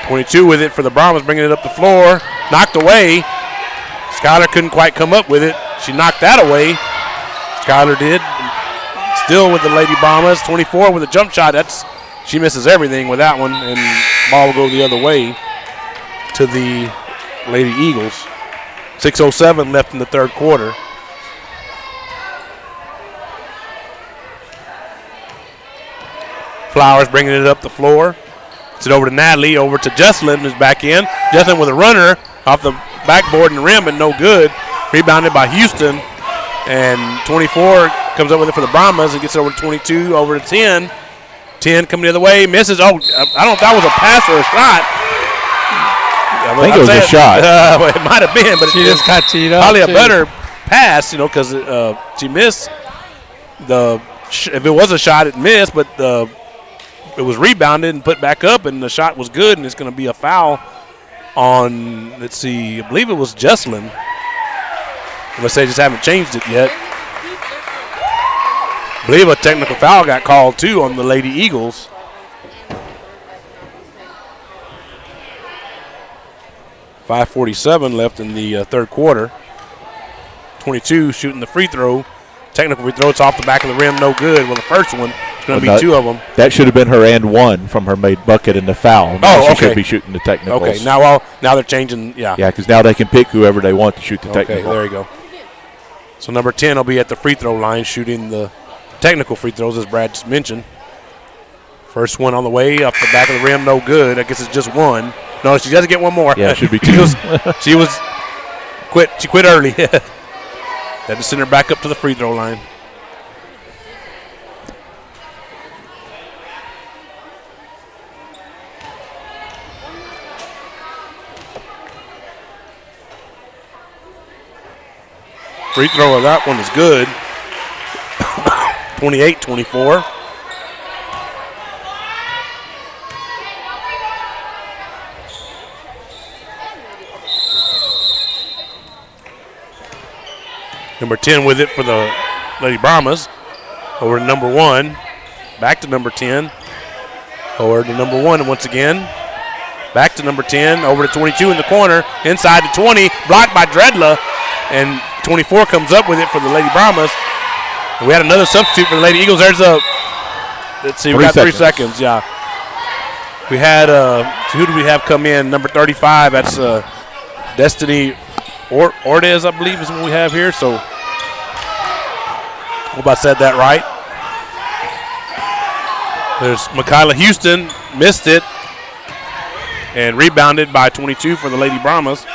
22 with it for the Brahmas, bringing it up the floor. Knocked away. Skyler couldn't quite come up with it. She knocked that away. Skyler did. Still with the Lady Brahmas. 24 with a jump shot. She misses everything with that one, and ball will go the other way to the Lady Eagles. 6:07 left in the third quarter. Flowers bringing it up the floor. It's it over to Natalie, over to Jesslyn, who's back in. Jesslyn with a runner off the backboard and rim, and no good. Rebounded by Houston, and 24 comes up with it for the Brahmas and gets it over to 22, over to 10. 10 coming the other way, misses. Oh, I don't know if that was a pass or a shot. I think it was a shot. Well, it might have been, but she just got teed up. Probably a better pass, because she missed if it was a shot, it missed, but it was rebounded and put back up, and the shot was good, and it's going to be a foul on, let's see, I believe it was Jesslyn. Unless they just haven't changed it yet. I believe a technical foul got called, too, on the Lady Eagles. .547 left in the third quarter. 22 shooting the free throw. Technical free throw. It's off the back of the rim, no good. Well, the first one, it's going to be 2 of them. That should have been her and 1 from her made bucket and the foul. Now she should be shooting the technicals. Okay, now they're changing, yeah. Yeah, because now they can pick whoever they want to shoot the technical. Okay, there you go. So number 10 will be at the free throw line shooting the technical free throws, as Brad just mentioned. First one on the way, off the back of the rim, no good. I guess it's just 1. No, she doesn't get 1 more. Yeah, it should be 2. She quit early. Had to send her back up to the free throw line. Free throw of that one is good. 28-24. Number 10 with it for the Lady Brahmas. Over to number 1. Back to number 10. Over to number 1 once again. Back to number 10. Over to 22 in the corner. Inside to 20. Blocked by Dredla. And 24 comes up with it for the Lady Brahmas. And we had another substitute for the Lady Eagles. There's a, let's see, we got 3 seconds. Yeah. We had, who do we have come in? Number 35. That's Destiny Ordez, I believe, is what we have here. So, hope I said that right. There's Michaela Houston, missed it, and rebounded by 22 for the Lady Brahmas.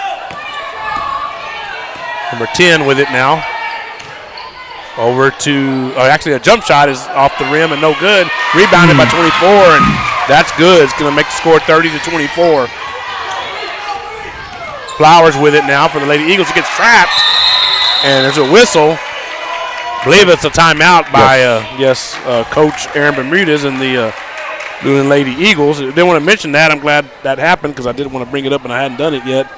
Number 10 with it now. Over to, actually a jump shot is off the rim and no good. Rebounded by 24, and that's good. It's going to make the score 30-24. Flowers with it now for the Lady Eagles. It gets trapped, and there's a whistle. I believe it's a timeout by, Coach Aaron Bermudez and the Luling Lady Eagles. I didn't want to mention that. I'm glad that happened because I didn't want to bring it up and I hadn't done it yet.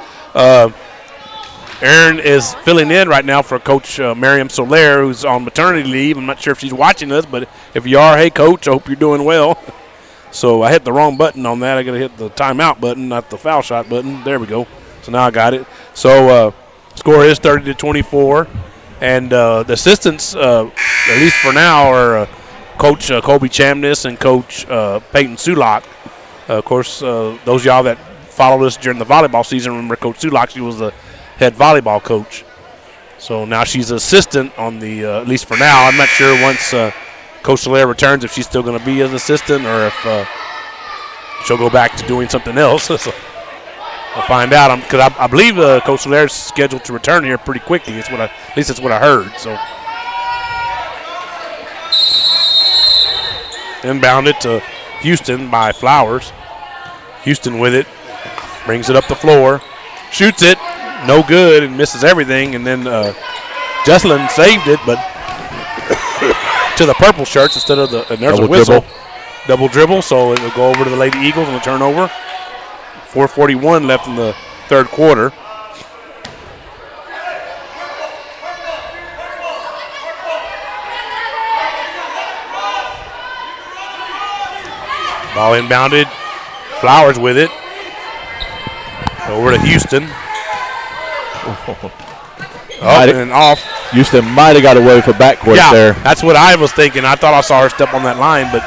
Aaron is filling in right now for Coach Miriam Soler, who's on maternity leave. I'm not sure if she's watching us, but if you are, hey, Coach, I hope you're doing well. So I hit the wrong button on that. I got to hit the timeout button, not the foul shot button. There we go. So now I got it. So score is 30-24. And the assistants, at least for now, are Coach Colby Chamness and Coach Peyton Sulak. Of course, those of y'all that followed us during the volleyball season remember Coach Sulak. She was the head volleyball coach. So now she's an assistant on the, at least for now. I'm not sure once Coach Soler returns if she's still going to be an assistant or if she'll go back to doing something else. So I'll find out. Because I believe Coach Soler is scheduled to return here pretty quickly. At least that's what I heard. So inbounded to Houston by Flowers. Houston with it. Brings it up the floor. Shoots it. No good and misses everything. And then Jesselyn saved it, but to the purple shirts instead of the – and there's a whistle. Double dribble, so it will go over to the Lady Eagles on the turnover. 4:41 left in the third quarter. Ball inbounded. Flowers with it. Over to Houston. Up and off. Houston might have got away with a backcourt there. That's what I was thinking. I thought I saw her step on that line, but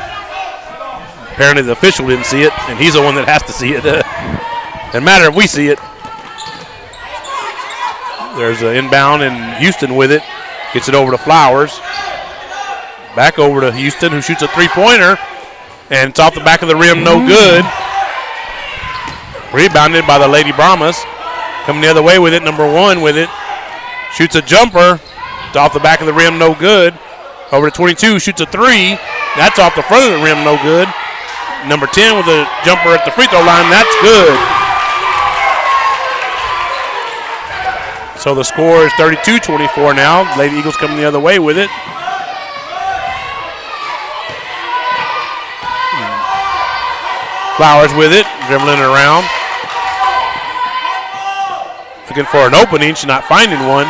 apparently the official didn't see it, and he's the one that has to see it. Doesn't matter if we see it. There's an inbound, and Houston with it. Gets it over to Flowers. Back over to Houston, who shoots a three-pointer, and it's off the back of the rim, no good. Rebounded by the Lady Brahmas. Coming the other way with it, number 1 with it. Shoots a jumper. It's off the back of the rim, no good. Over to 22, shoots a 3. That's off the front of the rim, no good. Number 10 with a jumper at the free throw line, that's good. So the score is 32-24 now. Lady Eagles coming the other way with it. Flowers with it, dribbling it around. Looking for an opening, she's not finding one.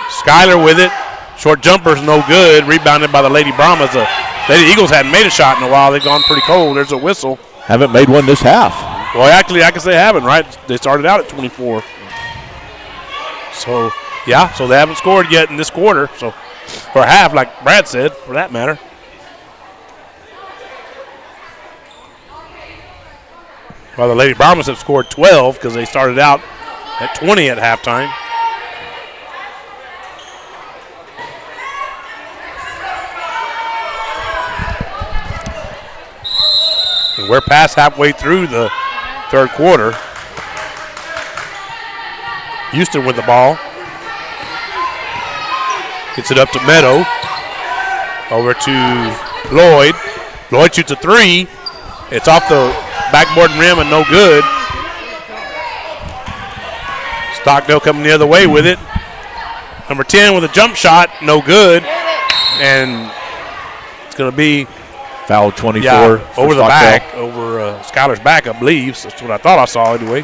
Skyler with it. Short jumper's no good. Rebounded by the Lady Brahmas. The Lady Eagles hadn't made a shot in a while. They've gone pretty cold. There's a whistle. Haven't made one this half. Well, actually, I can say haven't, right? They started out at 24. So Yeah, so they haven't scored yet in this quarter, so or half, like Brad said, for that matter. Well, the Lady Brahmas have scored 12 because they started out at 20 at halftime. And we're past halfway through the third quarter. Houston with the ball. Gets it up to Meadow. Over to Lloyd. Lloyd shoots a three. It's off the backboard and rim and no good. Stockdale coming the other way with it. Number 10 with a jump shot, no good. And it's going to be foul 24. Yeah, over the Stockdale. back, over Skyler's back, I believe. That's what I thought I saw anyway.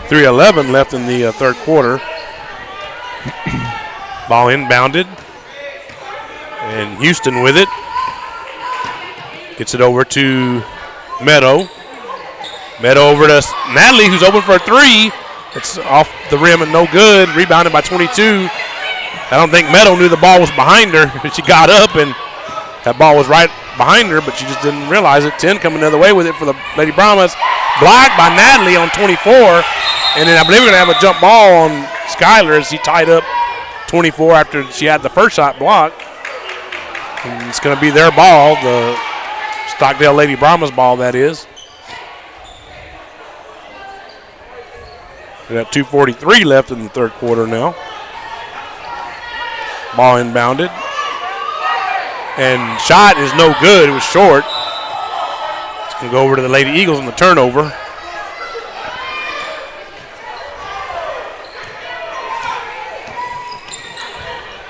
3:11 left in the third quarter. Ball inbounded. And Houston with it. Gets it over to Meadow. Meadow over to Natalie, who's open for a three. It's off the rim and no good. Rebounded by 22. I don't think Meadow knew the ball was behind her. She got up and that ball was right behind her, but she just didn't realize it. 10 coming the other way with it for the Lady Brahmas. Blocked by Natalie on 24. And then I believe we're going to have a jump ball on Skyler as he tied up 24 after she had the first shot blocked. And it's going to be their ball, the Stockdale Lady Brahmas ball, that is. We got 2:43 left in the third quarter now. Ball inbounded. And shot is no good. It was short. It's going to go over to the Lady Eagles on the turnover.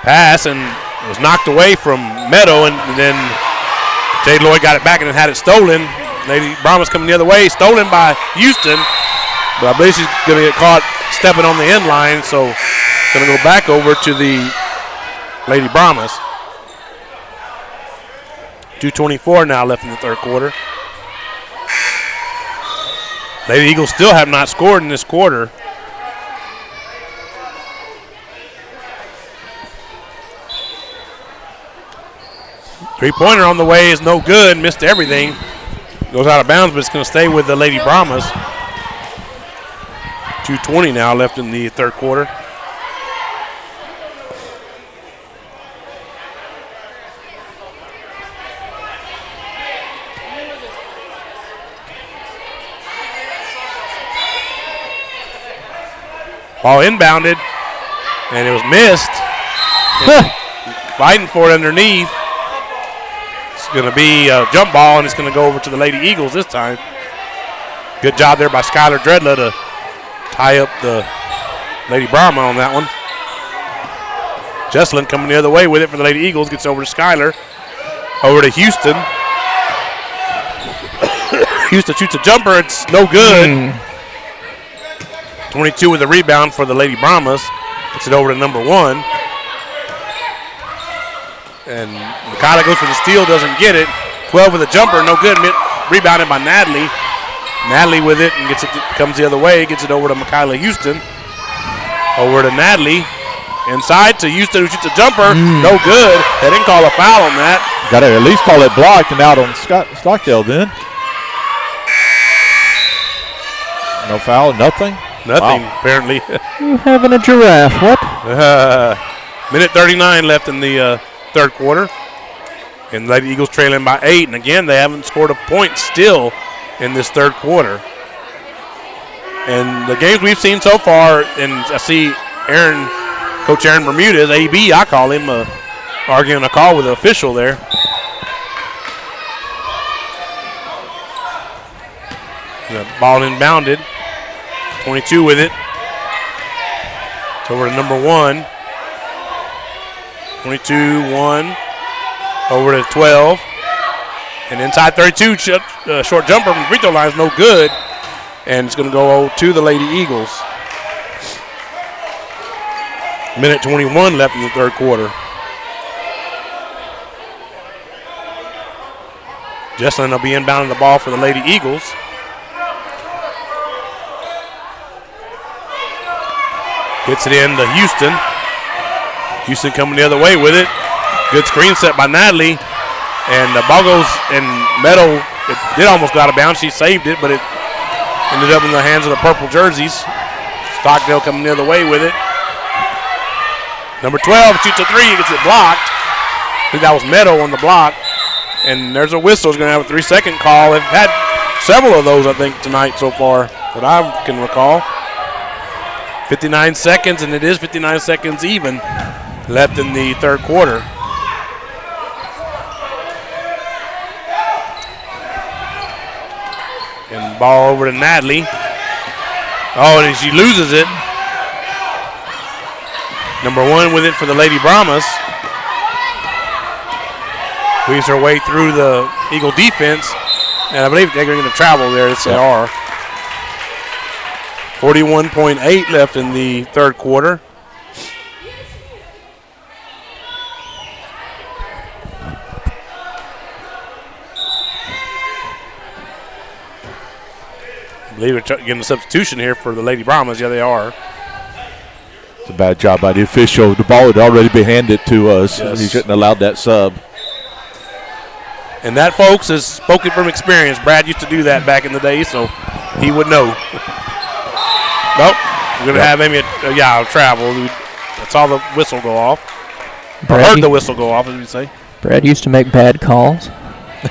Pass and it was knocked away from Meadow, and then Jade Lloyd got it back and then had it stolen. Lady Brahmas coming the other way, stolen by Houston. But I believe she's going to get caught stepping on the end line, so going to go back over to the Lady Brahmas. 2:24 now left in the third quarter. Lady Eagles still have not scored in this quarter. Three-pointer on the way is no good. Missed everything. Goes out of bounds, but it's going to stay with the Lady Brahmas. 2:20 now left in the third quarter. Ball inbounded, and it was missed. Fighting for it underneath. It's going to be a jump ball, and it's going to go over to the Lady Eagles this time. Good job there by Skylar Dredla to tie up the Lady Brahma on that one. Jesselyn coming the other way with it for the Lady Eagles. Gets over to Skylar. Over to Houston. Houston shoots a jumper. It's no good. 22 with a rebound for the Lady Brahmas. Gets it over to number 1. And Mikala goes for the steal, doesn't get it. 12 with a jumper, no good. Rebounded by Natalie. Natalie with it and gets it, comes the other way, gets it over to Mikayla Houston. Over to Natalie. Inside to Houston, who shoots a jumper. No good. They didn't call a foul on that. Got to at least call it blocked and out on Stockdale then. No foul, nothing? Nothing, Wow. apparently. You having a giraffe, what? Minute 39 left in the third quarter. And the Lady Eagles trailing by 8. And again, they haven't scored a point still in this third quarter. And the games we've seen so far, and I see Coach Aaron Bermudez, AB, I call him, arguing a call with the official there. The ball inbounded. 22 with it. It's over to number 1. 22-1. Over to 12. And inside 32, short jumper from the free throw line is no good. And it's going to go to the Lady Eagles. Minute 21 left in the third quarter. Jesselyn will be inbounding the ball for the Lady Eagles. Gets it in to Houston. Houston coming the other way with it. Good screen set by Natalie. And the ball goes in Meadow. It did almost go out of bounds. She saved it, but it ended up in the hands of the purple jerseys. Stockdale coming the other way with it. Number 12 shoots a three. Gets it blocked. I think that was Meadow on the block. And there's a whistle. It's going to have a 3-second call. They've had several of those, I think, tonight so far that I can recall. 59 seconds, and it is 59 seconds even left in the third quarter. And ball over to Natalie. Oh, and she loses it. Number 1 with it for the Lady Brahmas. Weaves her way through the Eagle defense. And I believe they're going to travel there. Yes, they are. 41.8 left in the third quarter. I believe they're getting a substitution here for the Lady Brahmas. Yeah, they are. It's a bad job by the official. The ball had already been handed to us. Yes. He shouldn't have allowed that sub. And that, folks, is spoken from experience. Brad used to do that back in the day, so he would know. Nope. We're going to have maybe a travel. That's all the whistle go off. Or heard the whistle go off, as we say. Brad used to make bad calls.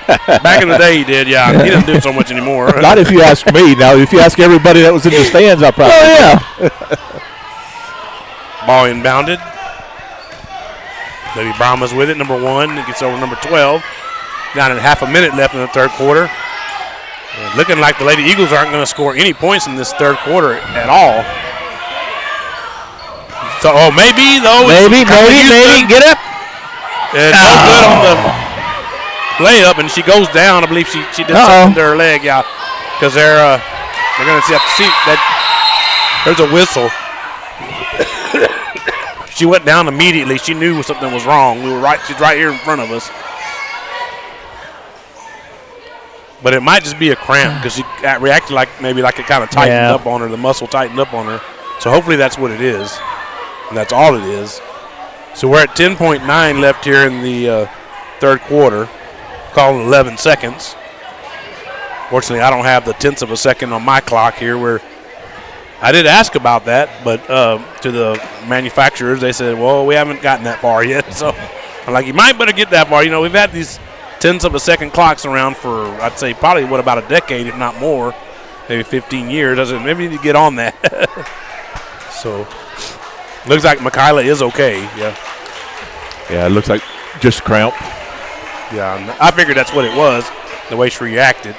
Back in the day, he did, yeah. He doesn't do it so much anymore. Not if you ask me. Now, if you ask everybody that was in the stands, I probably Ball inbounded. Lady Brahmas with it, number 1. It gets over number 12. Down at half a minute left in the third quarter. And looking like the Lady Eagles aren't going to score any points in this third quarter at all. So, maybe, though. Maybe. Get up. It's no good on the layup, and she goes down. I believe she did something to her leg, yeah. Because they're going to have to see that there's a whistle. She went down immediately. She knew something was wrong. She's right here in front of us. But it might just be a cramp because she reacted like it kind of tightened up on her. The muscle tightened up on her. So hopefully that's what it is. And that's all it is. So we're at 10.9 left here in the third quarter. Calling 11 seconds. Fortunately, I don't have the tenths of a second on my clock here where I did ask about that, but to the manufacturers, they said, well, we haven't gotten that far yet. So I'm like, you might better get that far. You know, we've had these tenths of a second clocks around for, I'd say, probably, about a decade, if not more, maybe 15 years. I said, maybe you need to get on that. So looks like Michaela is okay, yeah. Yeah, it looks like just cramp. Yeah, I figured that's what it was, the way she reacted.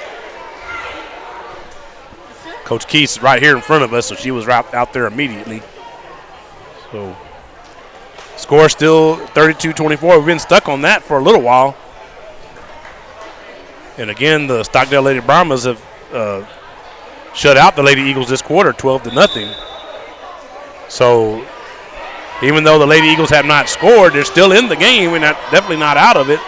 Coach Keith's right here in front of us, so she was right out there immediately. So, score still 32-24. We've been stuck on that for a little while. And again, the Stockdale Lady Brahmas have shut out the Lady Eagles this quarter, 12-0. So, even though the Lady Eagles have not scored, they're still in the game. We're definitely not out of it.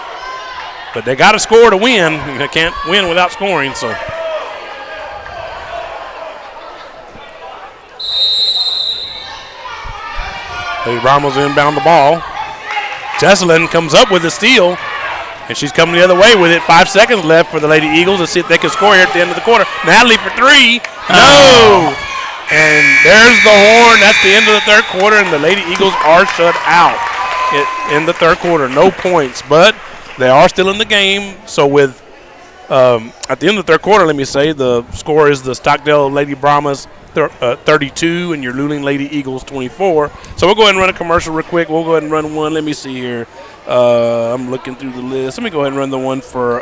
But they got to score to win. They can't win without scoring, so. Lady Brahmas inbound the ball. Jesselyn comes up with a steal, and she's coming the other way with it. 5 seconds left for the Lady Eagles to see if they can score here at the end of the quarter. Natalie for 3. No! And there's the horn. That's the end of the third quarter, and the Lady Eagles are shut out in the third quarter. No points, but they are still in the game. So with at the end of the third quarter, let me say, the score is the Stockdale Lady Brahmas 32 and your Luling Lady Eagles 24. So we'll go ahead and run a commercial real quick. We'll go ahead and run one. Let me see here. I'm looking through the list. Let me go ahead and run the one for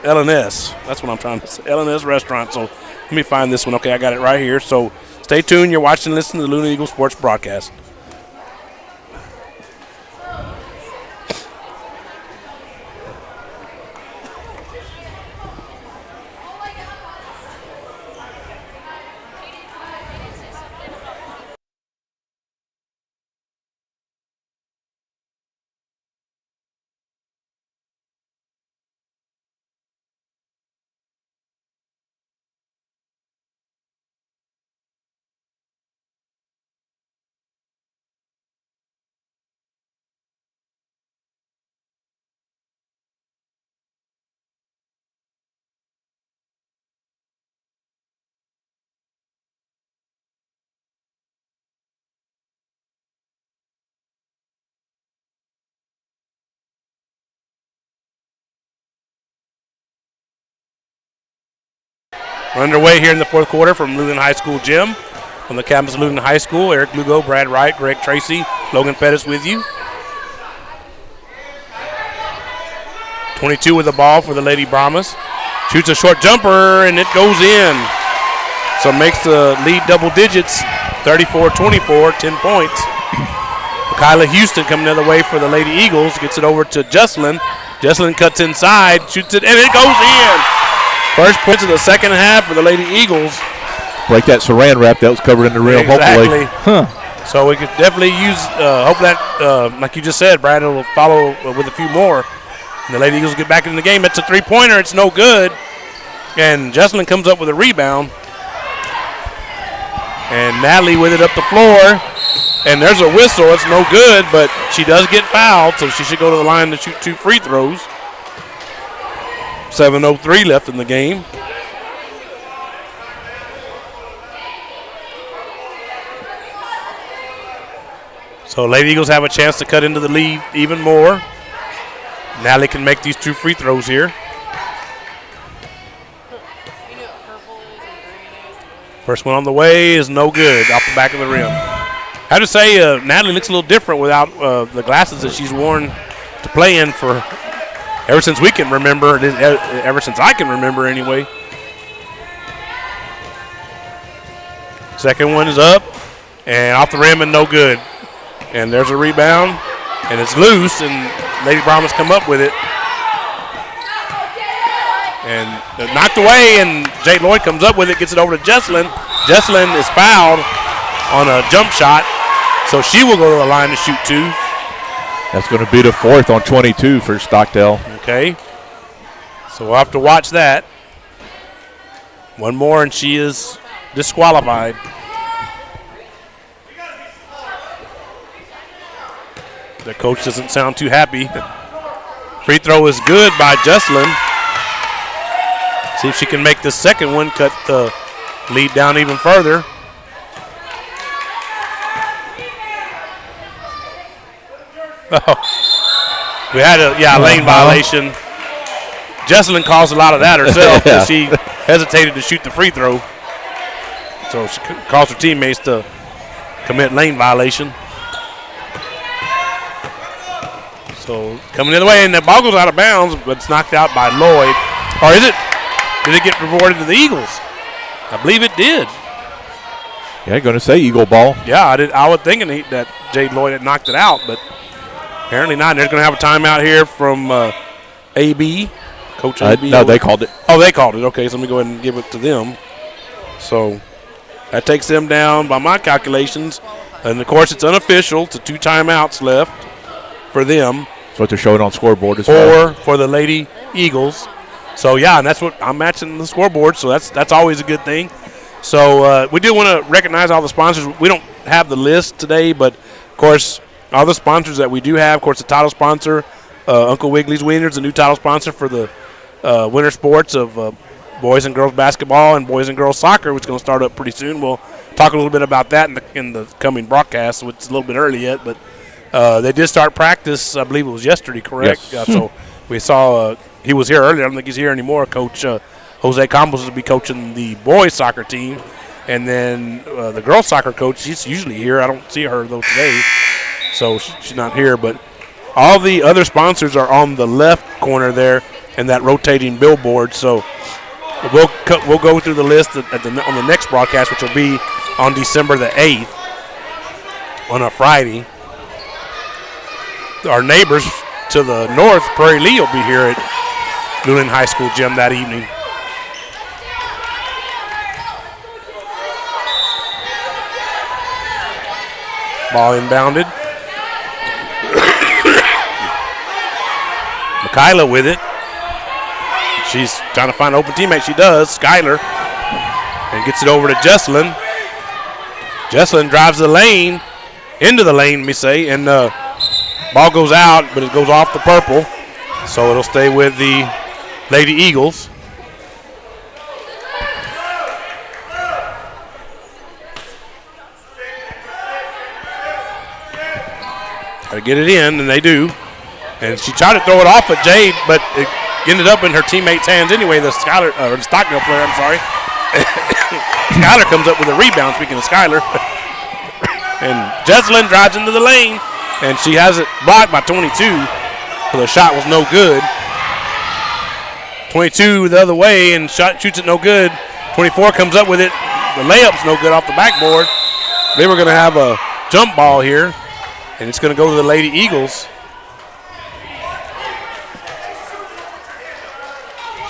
LNS. That's what I'm trying to say. LNS Restaurant. So let me find this one. Okay, I got it right here. So stay tuned. You're watching and listening to the Luling Eagles Sports Broadcast. We're underway here in the fourth quarter from Luling High School gym. On the campus of Luling High School, Eric Lugo, Brad Wright, Greg Tracy, Logan Pettis with you. 22 with the ball for the Lady Brahmas. Shoots a short jumper, and it goes in. So makes the lead double digits, 34-24, 10 points. Kyla Houston coming the other way for the Lady Eagles. Gets it over to Jesselyn. Jesselyn cuts inside, shoots it, and it goes in. First points of the second half for the Lady Eagles. Break that saran wrap that was covered in the rim, exactly. hopefully. So we could definitely use, hope that, like you just said, Brad, will follow with a few more. And the Lady Eagles get back in the game. It's a three-pointer. It's no good. And Jesselyn comes up with a rebound. And Natalie with it up the floor. And there's a whistle. It's no good, but she does get fouled, so she should go to the line to shoot 2 free throws. 7:03 left in the game. So Lady Eagles have a chance to cut into the lead even more. Natalie can make these 2 free throws here. First one on the way is no good, off the back of the rim. I have to say, Natalie looks a little different without the glasses that she's worn to play in for ever since we can remember, ever since I can remember anyway. Second one is up and off the rim and no good. And there's a rebound, and it's loose, and Lady Brahmas come up with it. And knocked away, and Jade Lloyd comes up with it, gets it over to Jesselyn. Jesselyn is fouled on a jump shot, so she will go to the line to shoot 2. That's going to be the 4th on 22 for Stockdale. Okay. So we'll have to watch that. One more, and she is disqualified. The coach doesn't sound too happy. Free throw is good by Jesselyn. See if she can make the second one, cut the lead down even further. Oh. We had a lane violation. Jesselyn caused a lot of that herself because she hesitated to shoot the free throw. So she caused her teammates to commit lane violation. So coming the other way, and the ball goes out of bounds, but it's knocked out by Lloyd. Or is it? Did it get rewarded to the Eagles? I believe it did. Yeah, going to say Eagle ball. Yeah, I was thinking that Jade Lloyd had knocked it out, but apparently not. They're going to have a timeout here from AB, Coach AB. No, they called it. Oh, they called it. Okay, so let me go ahead and give it to them. So that takes them down by my calculations. And, of course, it's unofficial. It's 2 timeouts left for them. That's what they're showing on scoreboard as 4 well. for the Lady Eagles. So, yeah, and that's what I'm matching the scoreboard, so that's always a good thing. So we do want to recognize all the sponsors. We don't have the list today, but, of course, all the sponsors that we do have. Of course, the title sponsor, Uncle Wiggly's Wieners, the new title sponsor for the winter sports of boys and girls basketball and boys and girls soccer, which is going to start up pretty soon. We'll talk a little bit about that in the coming broadcast, which is a little bit early yet, but they did start practice, I believe it was yesterday, correct? Yes. So we saw he was here earlier. I don't think he's here anymore. Coach Jose Campos will be coaching the boys soccer team. And then the girls soccer coach, she's usually here. I don't see her, though, today. So she's not here. But all the other sponsors are on the left corner there in that rotating billboard. So we'll go through the list on the next broadcast, which will be on December the 8th on a Friday. Our neighbors to the north, Prairie Lee, will be here at Luling High School gym that evening. Ball inbounded. Michaela with it. She's trying to find an open teammate. She does. Skyler. And gets it over to Jesselyn. Jesselyn drives the lane. Into the lane, let me say. And ball goes out, but it goes off the purple. So it'll stay with the Lady Eagles. Got to get it in, and they do. And she tried to throw it off at Jade, but it ended up in her teammate's hands anyway, the Stockdale player, I'm sorry. Skyler comes up with a rebound, speaking of Skyler. And Jesselyn drives into the lane, and she has it blocked by 22, so the shot was no good. 22 the other way, and shoots it no good. 24 comes up with it. The layup's no good off the backboard. They were going to have a jump ball here, and it's going to go to the Lady Eagles.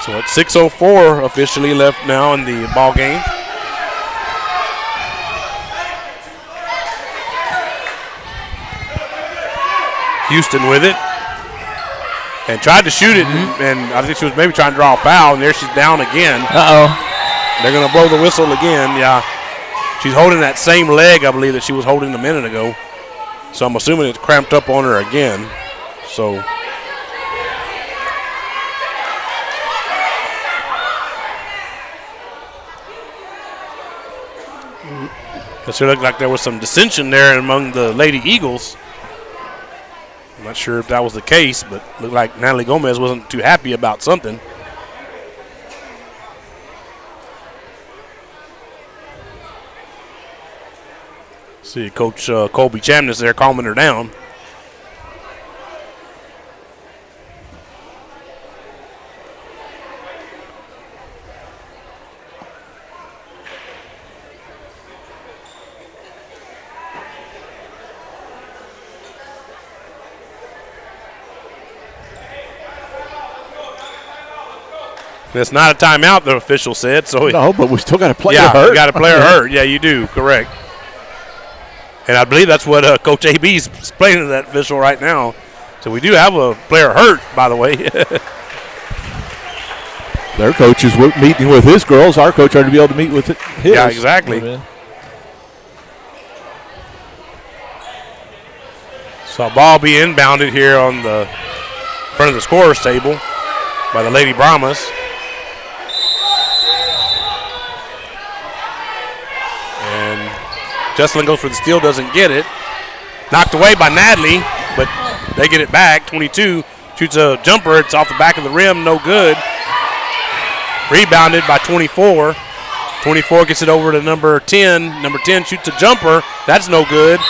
So it's 6:04 officially left now in the ball game. Houston with it. And tried to shoot it, and I think she was maybe trying to draw a foul, and there she's down again. Uh-oh. They're going to blow the whistle again, yeah. She's holding that same leg, I believe, that she was holding a minute ago. So I'm assuming it's cramped up on her again. So it looked like there was some dissension there among the Lady Eagles. I'm not sure if that was the case, but looked like Natalie Gomez wasn't too happy about something. See Coach Colby Chamness there calming her down. It's not a timeout, the official said. So no, but we still got to play her hurt. Yeah, you got to play her hurt. Yeah, you do. Correct. And I believe that's what Coach AB is explaining to that official right now. So we do have a player hurt, by the way. Their coach is meeting with his girls. Our coach ought to be able to meet with his. Yeah, exactly. So a ball be inbounded here on the front of the scorer's table by the Lady Brahmas. And Jesselyn goes for the steal, doesn't get it. Knocked away by Natalie, but they get it back. 22 shoots a jumper. It's off the back of the rim, no good. Rebounded by 24. 24 gets it over to number 10. Number 10 shoots a jumper. That's no good.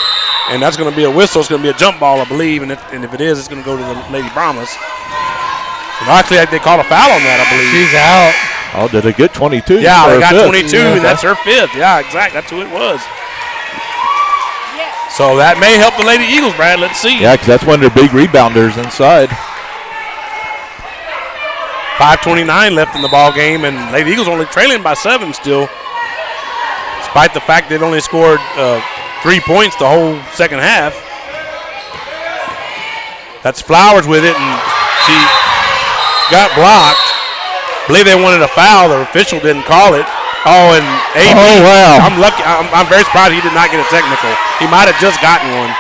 And that's going to be a whistle. It's going to be a jump ball, I believe. And if it is, it's going to go to the Lady Brahmas. And actually, they called a foul on that, I believe. She's out. Oh, did they get 22? Yeah, they got 22. Yeah. That's her fifth. Yeah, exactly. That's who it was. So that may help the Lady Eagles, Brad. Let's see. Yeah, because that's one of their big rebounders inside. 5:29 left in the ball game, and Lady Eagles only trailing by 7 still, despite the fact they've only scored 3 points the whole second half. That's Flowers with it, and she got blocked. I believe they wanted a foul. The official didn't call it. Oh, and AB, wow. I'm lucky. I'm very surprised he did not get a technical. He might have just gotten one,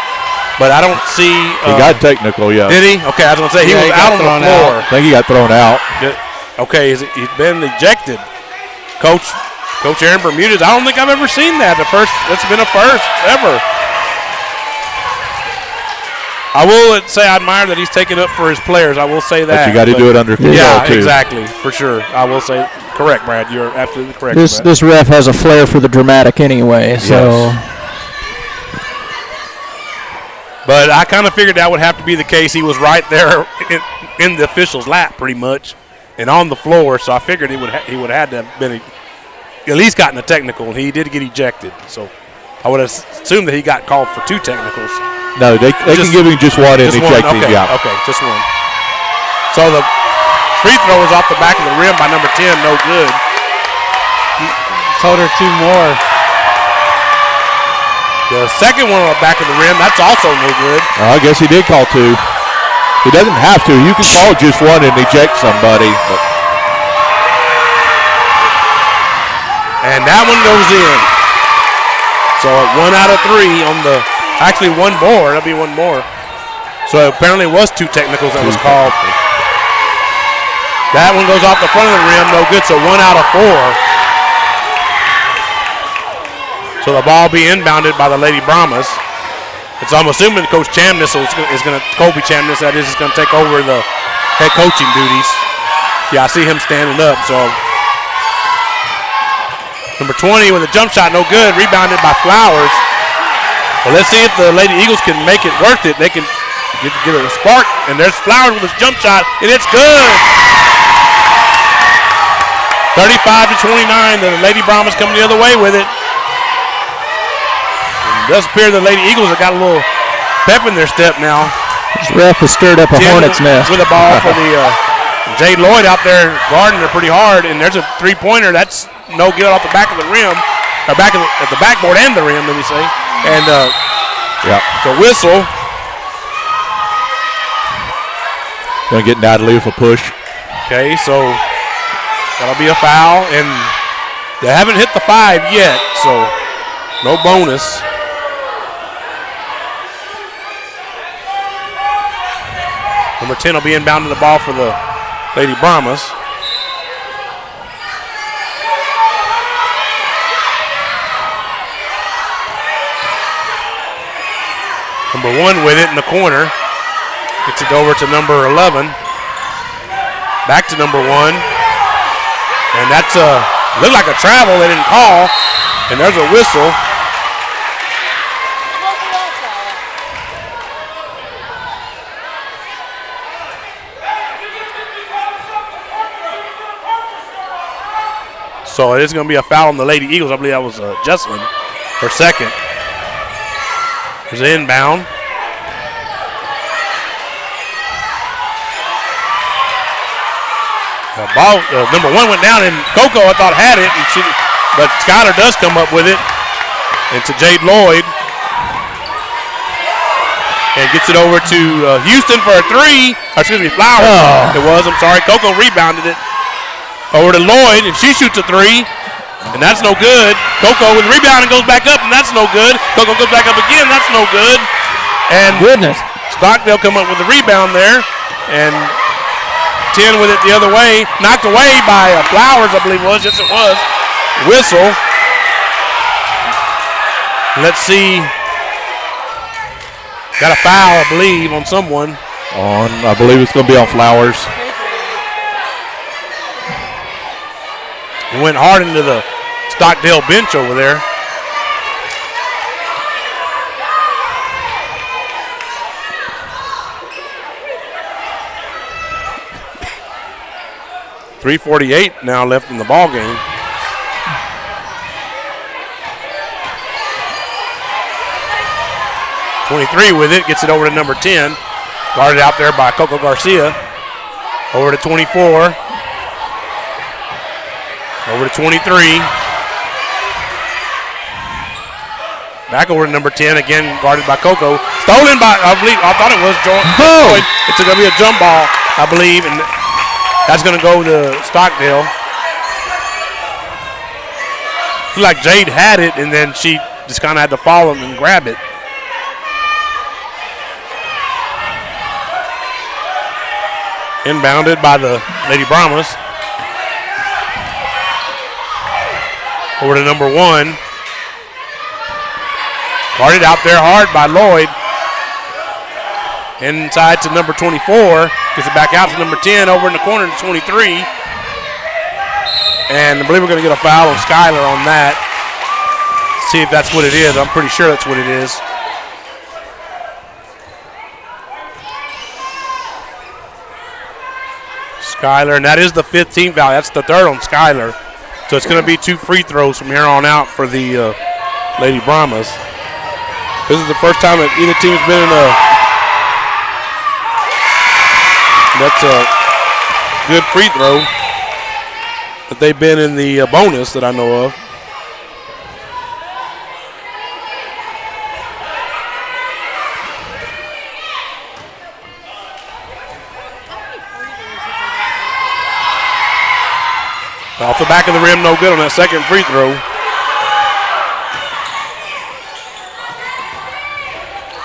but I don't see. He got technical, yeah. Did he? Okay, I was going to say he was out on the floor. I think he got thrown out. Okay, he's been ejected. Coach Aaron Bermudez, I don't think I've ever seen that. It's been a first ever. I will say I admire that he's taking up for his players. I will say that. But you got to do it under control, yeah, too. exactly, for sure. I will say, correct, Brad. You're absolutely correct. This ref has a flair for the dramatic anyway, so. Yes. But I kind of figured that would have to be the case. He was right there in the official's lap, pretty much, and on the floor. So I figured he would have had to have been at least gotten a technical, and he did get ejected. So I would have assumed that he got called for 2 technicals. No, they can give him just one and eject him. Okay, yeah. Okay, just one. So the free throw is off the back of the rim by number 10, no good. Told her 2 more. The second one on the back of the rim, that's also no good. I guess he did call 2. He doesn't have to. You can call just one and eject somebody. But. And that one goes in. So 1 out of 3 on the, actually 1 more. That'll be 1 more. So apparently it was 2 technicals that was called. That one goes off the front of the rim, no good. So 1 out of 4. So the ball be inbounded by the Lady Brahmas. I'm assuming Coach Chamness Colby Chamness, that is going to take over the head coaching duties. Yeah, I see him standing up. So Number 20 with a jump shot, no good. Rebounded by Flowers. Well, let's see if the Lady Eagles can make it worth it. They can get a spark, and there's Flowers with his jump shot, and it's good. 35-29. The Lady Brahmas coming the other way with it. It does appear the Lady Eagles have got a little pep in their step now. This ref has stirred up a hornet's nest. With a ball for the Jade Lloyd out there guarding her pretty hard, and there's a three-pointer. That's no good off the back of the rim, or at the backboard and the rim, let me say. And it's a whistle. Going to get Natalie with a push. Okay, so that'll be a foul, and they haven't hit the 5 yet, so no bonus. Number 10 will be inbounding the ball for the Lady Brahmas. Number 1 with it in the corner. Gets it over to number 11. Back to number 1. And that's looked like a travel. They didn't call. And there's a whistle. So it is going to be a foul on the Lady Eagles. I believe that was Jesselyn, her second. There's an inbound. The ball, number 1 went down, and Coco, I thought, had it, but Skylar does come up with it. And to Jade Lloyd. And gets it over to Houston for a 3. Flowers. Oh. It was, I'm sorry. Coco rebounded it. Over to Lloyd, and she shoots a 3, and that's no good. Coco with the rebound and goes back up, and that's no good. Coco goes back up again, that's no good. And Stockdale come up with the rebound there, and 10 with it the other way. Knocked away by Flowers, I believe it was. Yes, it was. Whistle. Let's see. Got a foul, I believe, on someone. I believe it's going to be on Flowers. He went hard into the Stockdale bench over there. .348 now left in the ball game. .23 with it, gets it over to number 10. Guarded out there by Coco Garcia. Over to 24. Over to 23. Back over to number 10, again guarded by Coco. Stolen by, I thought it was Lloyd. It's going to be a jump ball, I believe, and that's going to go to Stockdale. Looked like Jade had it, and then she just kind of had to follow him and grab it. Inbounded by the Lady Brahmas. Over to number 1. Guarded out there hard by Lloyd. Inside to number 24. Gets it back out to number 10. Over in the corner to 23. And I believe we're going to get a foul on Skylar on that. See if that's what it is. I'm pretty sure that's what it is. Skylar, and that is the 15th foul. That's the third on Skylar. So it's going to be 2 free throws from here on out for the Lady Brahmas. This is the first time that either team's been in a. That's a good free throw that they've been in the bonus that I know of. Off the back of the rim, no good on that second free throw.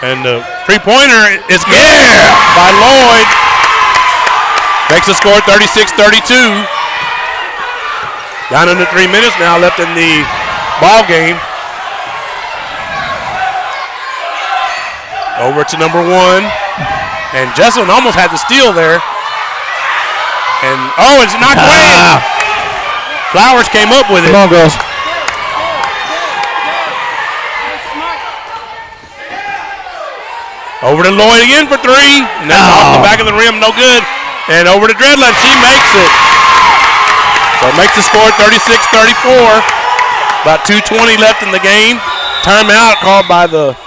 And the three-pointer is good by Lloyd. Makes the score 36-32. Down under 3 minutes now left in the ball game. Over to number 1. And Jesselyn almost had the steal there. And, it's knocked away. Flowers came up with it. Come on, girls. Over to Lloyd again for 3. And that's off the back of the rim, no good. And over to Dredla, she makes it. So it makes the score 36-34. About 2:20 left in the game. Timeout called by the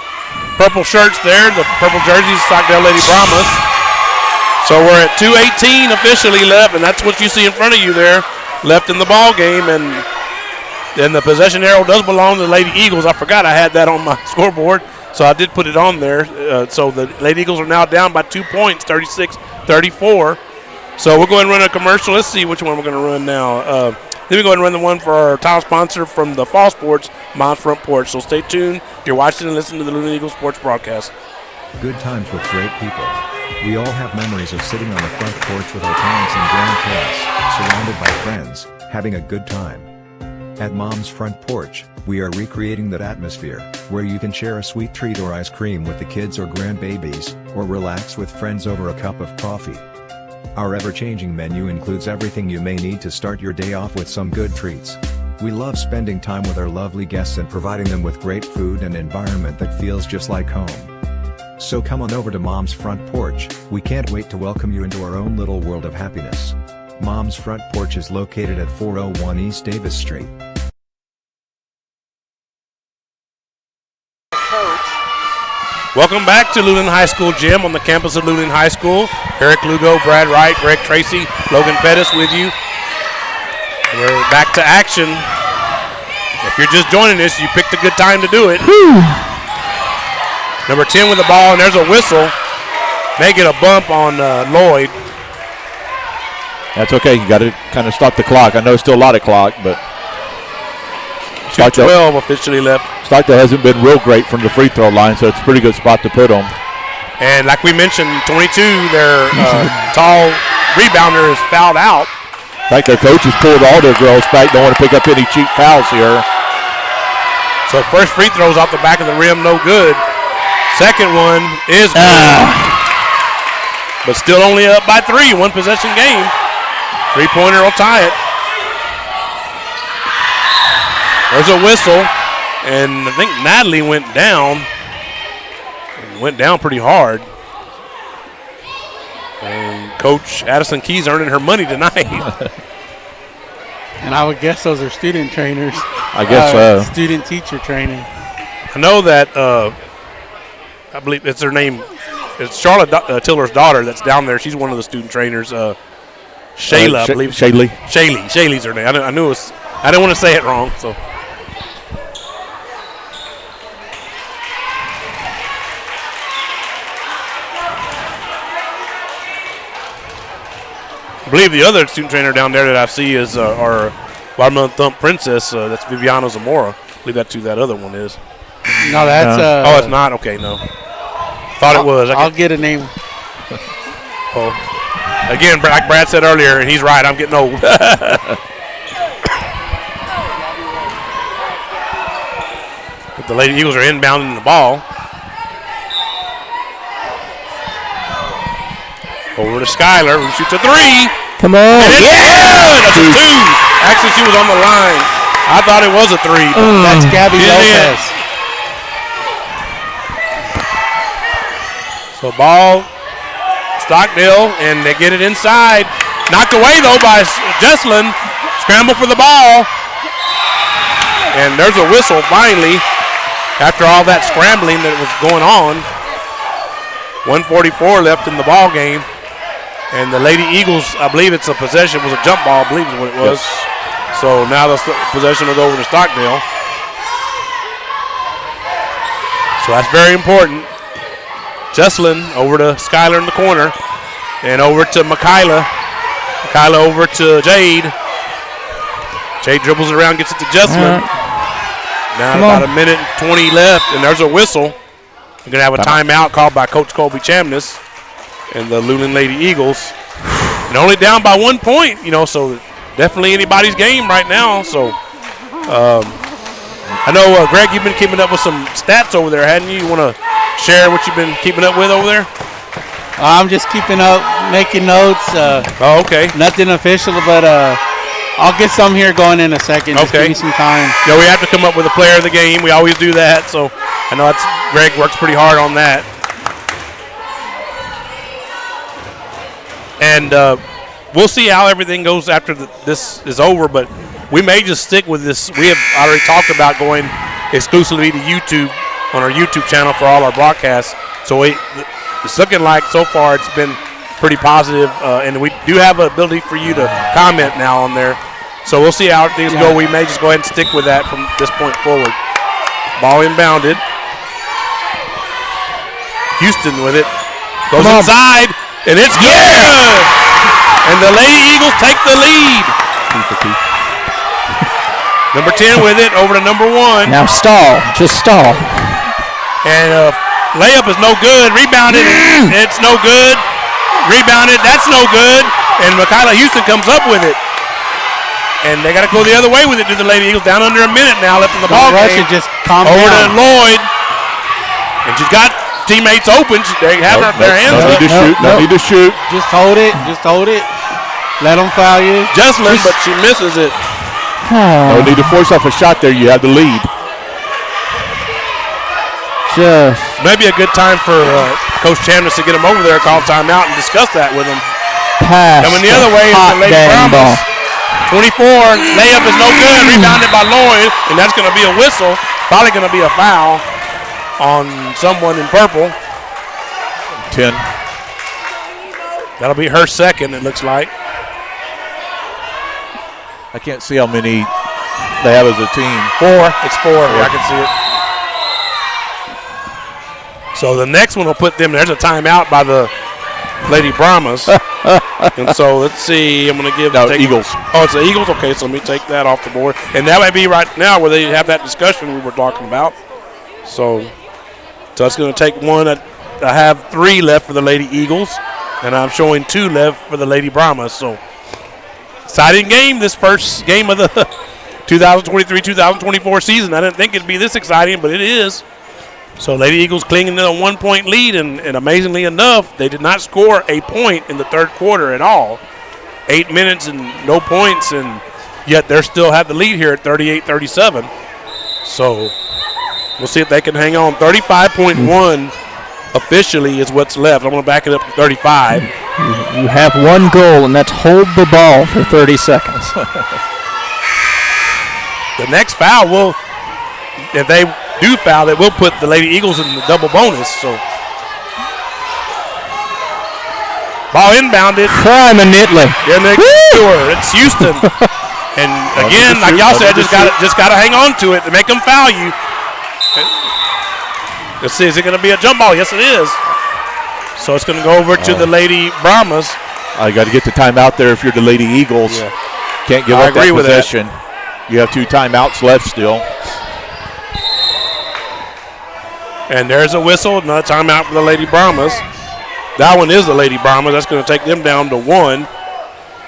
purple shirts there, the purple jerseys, Stockdale Lady Brahmas. So we're at 2:18 officially left, and that's what you see in front of you there, left in the ball game. And then the possession arrow does belong to the Lady Eagles. I forgot I had that on my scoreboard, so I did put it on there. So the Lady Eagles are now down by 2 points, 36-34. So we'll go ahead and run a commercial. Let's see which one we're going to run now. Then we go ahead and run the one for our title sponsor from the fall sports, Mom's Front Porch. So stay tuned. You're watching and listening to the Luling Eagles Sports broadcast. Good times with great people. We all have memories of sitting on the front porch with our parents and grandparents, surrounded by friends, having a good time. At Mom's Front Porch, we are recreating that atmosphere, where you can share a sweet treat or ice cream with the kids or grandbabies, or relax with friends over a cup of coffee. Our ever-changing menu includes everything you may need to start your day off with some good treats. We love spending time with our lovely guests and providing them with great food and environment that feels just like home. So come on over to Mom's Front Porch. We can't wait to welcome you into our own little world of happiness. Mom's Front Porch is located at 401 East Davis Street. Welcome back to Luling High School Gym on the campus of Luling High School. Eric Lugo, Brad Wright, Greg Tracy, Logan Pettis with you. We're back to action. If you're just joining us, you picked a good time to do it. Number 10 with the ball, and there's a whistle. May get a bump on Lloyd. That's okay. You got to kind of stop the clock. I know it's still a lot of clock, but 2:12 officially left. Stockdale hasn't been real great from the free throw line, so it's a pretty good spot to put them. And like we mentioned, 22, their tall rebounder is fouled out. In fact, their coaches pulled all their girls back. Don't want to pick up any cheap fouls here. So first free throw's off the back of the rim, no good. Second one is good. But still only up by 3, one possession game. 3-pointer will tie it. There's a whistle, and I think Natalie went down. Went down pretty hard. And Coach Addison Keys earning her money tonight. And I would guess those are student trainers. I guess so. Student teacher training. I know that, I believe it's her name. It's Charlotte Tiller's daughter that's down there. She's one of the student trainers. Shayla, I believe. Shaylee's her name. I knew it was, I didn't want to say it wrong, so. I believe the other student trainer down there that I see is our Watermelon Thump Princess. That's Viviana Zamora. I believe that's who that other one is. No, that's. Oh, it's not? Okay, no. Thought it was. I'll get a name. Oh. Again, like Brad said earlier, and he's right, I'm getting old. But the Lady Eagles are inbounding the ball. Over to Skylar, who shoots a 3. Come on. And it's good. That's a 2. Actually, she was on the line. I thought it was a 3. That's Gabby Lopez. So ball, Stockdale, and they get it inside. Knocked away, though, by Jesslyn. Scramble for the ball. And there's a whistle, finally, after all that scrambling that was going on. 1:44 left in the ball game. And the Lady Eagles, I believe it's a possession, was a jump ball, I believe is what it was. Yes. So now the possession will go over to Stockdale. So that's very important. Jesslyn over to Skylar in the corner. And over to Michaela. Michaela over to Jade. Jade dribbles it around, gets it to Jesslyn. Now about a minute and 20 left, and there's a whistle. We're going to have a timeout called by Coach Colby Chamness and the Luling Lady Eagles. And only down by 1 point, so definitely anybody's game right now. So I know, Greg, you've been keeping up with some stats over there, hadn't you? You want to share what you've been keeping up with over there? I'm just keeping up, making notes. Okay. Nothing official, but I'll get some here going in a second. Just give me some time. Yeah, we have to come up with a player of the game. We always do that. So I know Greg works pretty hard on that. And we'll see how everything goes after this is over, but we may just stick with this. We have already talked about going exclusively to YouTube on our YouTube channel for all our broadcasts. So it's looking like so far it's been pretty positive, and we do have an ability for you to comment now on there. So we'll see how things go. We may just go ahead and stick with that from this point forward. Ball inbounded. Houston with it. Goes inside, and it's good. And the Lady Eagles take the lead. Number 10 with it over to number 1. Now stall. Just stall. And layup is no good. Rebounded. It's no good. Rebounded. That's no good. And Michaela Houston comes up with it. And they got to go the other way with it to the Lady Eagles. Down under a minute now left in the ball game. Just calm over down. to Lloyd. And she's got teammates open. They have their hands up. No need to shoot. Just hold it. Just hold it. Let them foul you. Jesslyn, but she misses it. No need to force off a shot there. You have the lead. Just maybe a good time for Coach Chandler to get him over there, call timeout, and discuss that with him. pass. Coming the other way is the Lady Brahmas. 24, layup is no good, rebounded by Lloyd, and that's going to be a whistle. Probably going to be a foul on someone in purple. 10. That'll be her second, it looks like. I can't see how many they have as a team. 4. It's 4. Yeah, I can see it. So the next one will put them. There's a timeout by the Lady Brahmas. And so let's see. I'm going to give Eagles. Oh, it's the Eagles. Okay, so let me take that off the board. And that might be right now where they have that discussion we were talking about. So it's going to take one. I have 3 left for the Lady Eagles, and I'm showing 2 left for the Lady Brahmas. So exciting game, this first game of the 2023-2024 season. I didn't think it'd be this exciting, but it is. So Lady Eagles clinging to a 1-point lead, and amazingly enough, they did not score a point in the third quarter at all. 8 minutes and no points, and yet they still have the lead here at 38-37. So we'll see if they can hang on. 35.1 officially is what's left. I'm going to back it up to 35. You have one goal, and that's hold the ball for 30 seconds. The next foul will, if they do foul, it will put the Lady Eagles in the double bonus. So ball inbounded. Prominently. It's Houston. And again, like y'all said, just got to hang on to it to make them foul you. Let's see, is it going to be a jump ball? Yes, it is. So it's going to go over to the Lady Brahmas. I got to get the timeout there if you're the Lady Eagles. Yeah. Can't give up that possession. You have 2 timeouts left still. And there's a whistle, another timeout for the Lady Brahmas. That one is the Lady Brahmas. That's going to take them down to 1.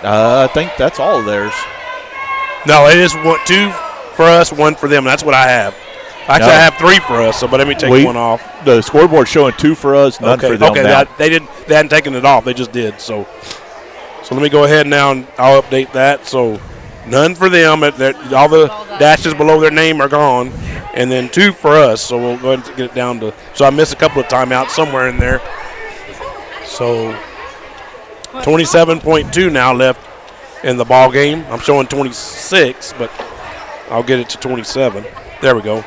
I think that's all of theirs. No, it is 2 for us, 1 for them. That's what I have. Actually, I have 3 for us, but let me take 1 off. The scoreboard showing 2 for us, none for them. Okay, they hadn't taken it off. They just did. So let me go ahead now and I'll update that. So none for them. All the dashes below their name are gone. And then 2 for us. So we'll go ahead and get it down to. So I missed a couple of timeouts somewhere in there. So 27.2 now left in the ball game. I'm showing 26, but I'll get it to 27. There we go.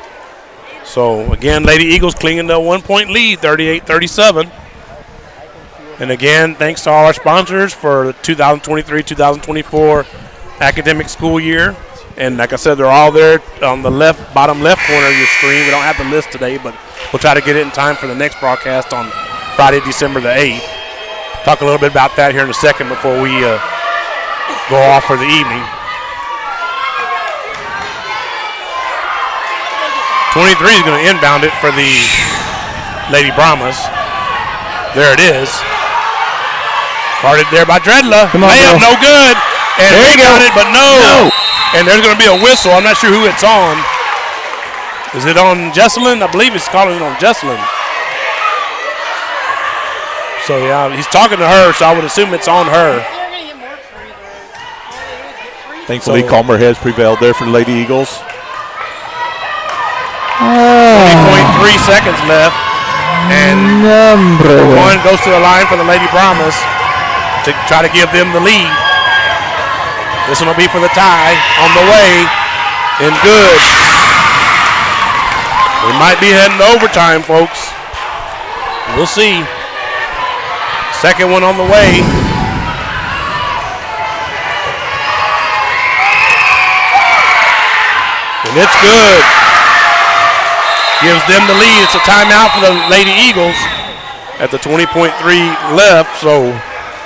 So, again, Lady Eagles clinging to a 1-point lead, 38-37. And, again, thanks to all our sponsors for the 2023-2024 academic school year. And, like I said, they're all there on the bottom left corner of your screen. We don't have the list today, but we'll try to get it in time for the next broadcast on Friday, December the 8th. Talk a little bit about that here in a second before we go off for the evening. 23 is going to inbound it for the Lady Brahmas. There it is. Guarded there by Dredla. Layup, no good. And they got it, but no. And there's going to be a whistle. I'm not sure who it's on. Is it on Jesselyn? I believe it's calling it on Jesselyn. So, yeah, he's talking to her, so I would assume it's on her. Thankfully, calmer heads prevailed there for the Lady Eagles. 20.3 seconds left. And 1 goes to the line for the Lady Brahmas. to try to give them the lead. This one will be for the tie on the way and good. We might be heading to overtime, folks. We'll see. Second one on the way. And it's good. Gives them the lead. It's a timeout for the Lady Eagles at the 20.3 left, so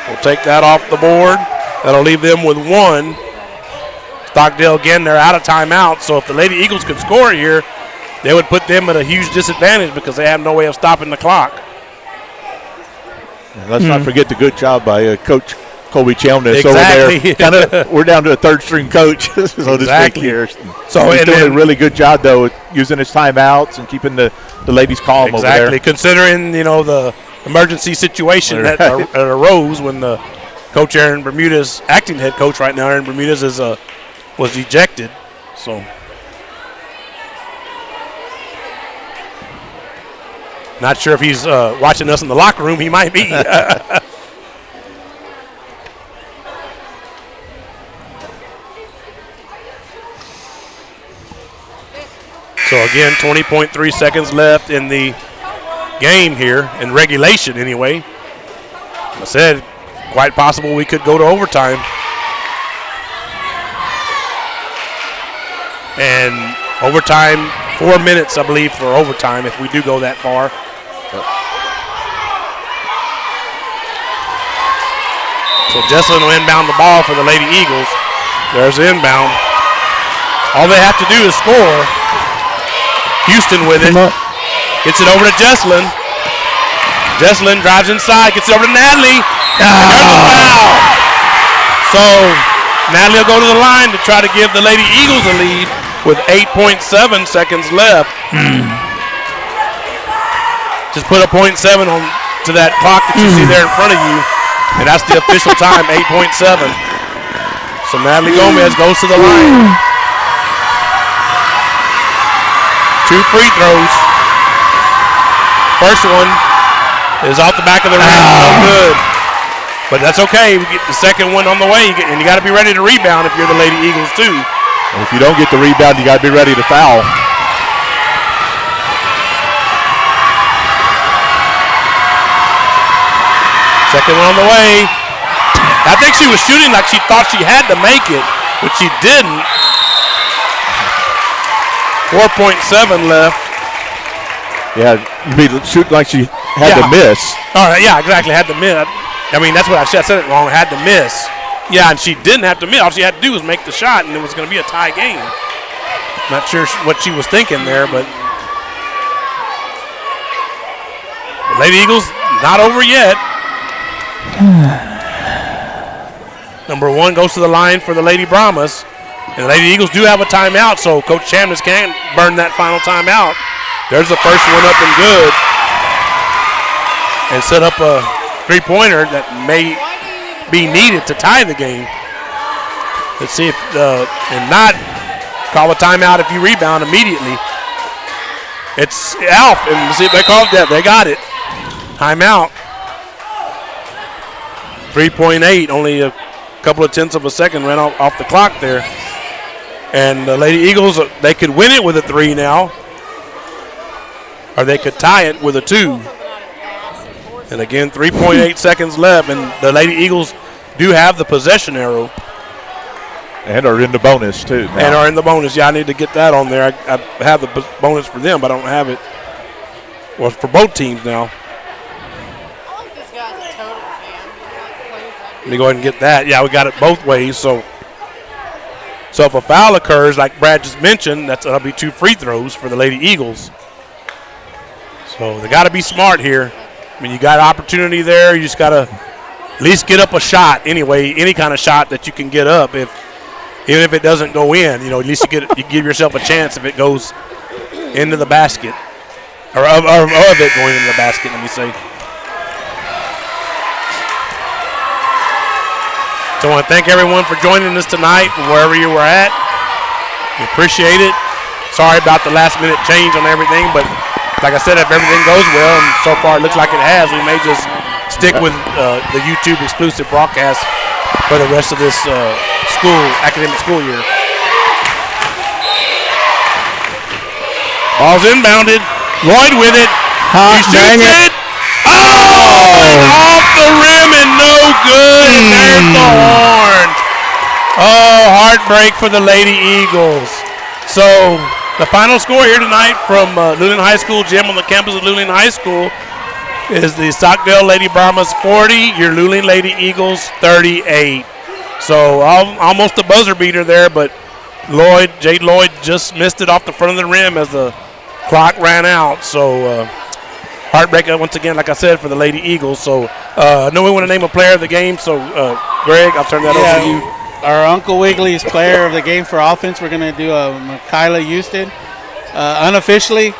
we'll take that off the board. That'll leave them with one. Stockdale, again, they're out of timeout, so if the Lady Eagles could score here, they would put them at a huge disadvantage because they have no way of stopping the clock. And let's not forget the good job by Coach Colby Chalmers Exactly. over there. We're down to a third-string coach, so to speak here. So he's doing a really good job, though, using his timeouts and keeping the ladies calm over there. Exactly, considering, the emergency situation that arose when the coach Aaron Bermudez, acting head coach right now, Aaron Bermudez was ejected. So not sure if he's watching us in the locker room. He might be. So again, 20.3 seconds left in the game here, in regulation anyway. I said, quite possible we could go to overtime. And overtime, 4 minutes, I believe, for overtime if we do go that far. So Jesselyn will inbound the ball for the Lady Eagles. There's the inbound. All they have to do is score. Houston with it. Gets it over to Jesselyn. Jesselyn drives inside, gets it over to Natalie. There's a foul. So Natalie will go to the line to try to give the Lady Eagles a lead with 8.7 seconds left. Just put a 0.7 on to that clock that you see there in front of you, and that's the official time, 8.7. So Natalie Gomez goes to the line. 2 free throws. First one is off the back of the rim. No good. But that's okay. We get the second one on the way, and you got to be ready to rebound if you're the Lady Eagles too. And if you don't get the rebound, you got to be ready to foul. Second one on the way. I think she was shooting like she thought she had to make it, but she didn't. 4.7 left. Yeah, you mean shoot like she had to miss. All right, yeah, exactly. Had to miss. I mean, that's what I said it wrong. Had to miss. Yeah, and she didn't have to miss. All she had to do was make the shot, and it was going to be a tie game. Not sure what she was thinking there, but the Lady Eagles not over yet. Number 1 goes to the line for the Lady Brahmas. And the Lady Eagles do have a timeout, so Coach Chalmers can burn that final timeout. There's the first one up and good. And set up a three-pointer that may be needed to tie the game. Let's see if, and not call a timeout if you rebound immediately. It's Alf, and let's see if they called that. They got it. Timeout. 3.8, only a couple of tenths of a second ran off the clock there. And the Lady Eagles, they could win it with a 3 now, or they could tie it with a 2. And again, 3.8 seconds left, and the Lady Eagles do have the possession arrow. And are in the bonus, too. Now. And are in the bonus. Yeah, I need to get that on there. I have the bonus for them, but I don't have it. Well, for both teams now. Let me go ahead and get that. Yeah, we got it both ways, so if a foul occurs, like Brad just mentioned, that'll be 2 free throws for the Lady Eagles. So they got to be smart here. I mean, you got opportunity there. You just got to at least get up a shot anyway, any kind of shot that you can get up. Even if it doesn't go in, at least you give yourself a chance if it goes into the basket, or of it going into the basket, let me say. So I want to thank everyone for joining us tonight from wherever you were at. We appreciate it. Sorry about the last minute change on everything, but like I said, if everything goes well, and so far it looks like it has, we may just stick with the YouTube exclusive broadcast for the rest of this academic school year. Ball's inbounded. Lloyd with it. He shoots it. Oh! Off the rim and no good. And there's the horn. Oh, heartbreak for the Lady Eagles. So the final score here tonight from Luling High School gym on the campus of Luling High School is the Stockdale Lady Brahmas 40, your Luling Lady Eagles 38. So almost a buzzer beater there, but Jade Lloyd just missed it off the front of the rim as the clock ran out. So heartbreaker once again, like I said, for the Lady Eagles. So I know we want to name a player of the game. So Greg, I'll turn that over to you. Our Uncle Wiggly's player of the game for offense, we're going to do Michaela Houston. Unofficially,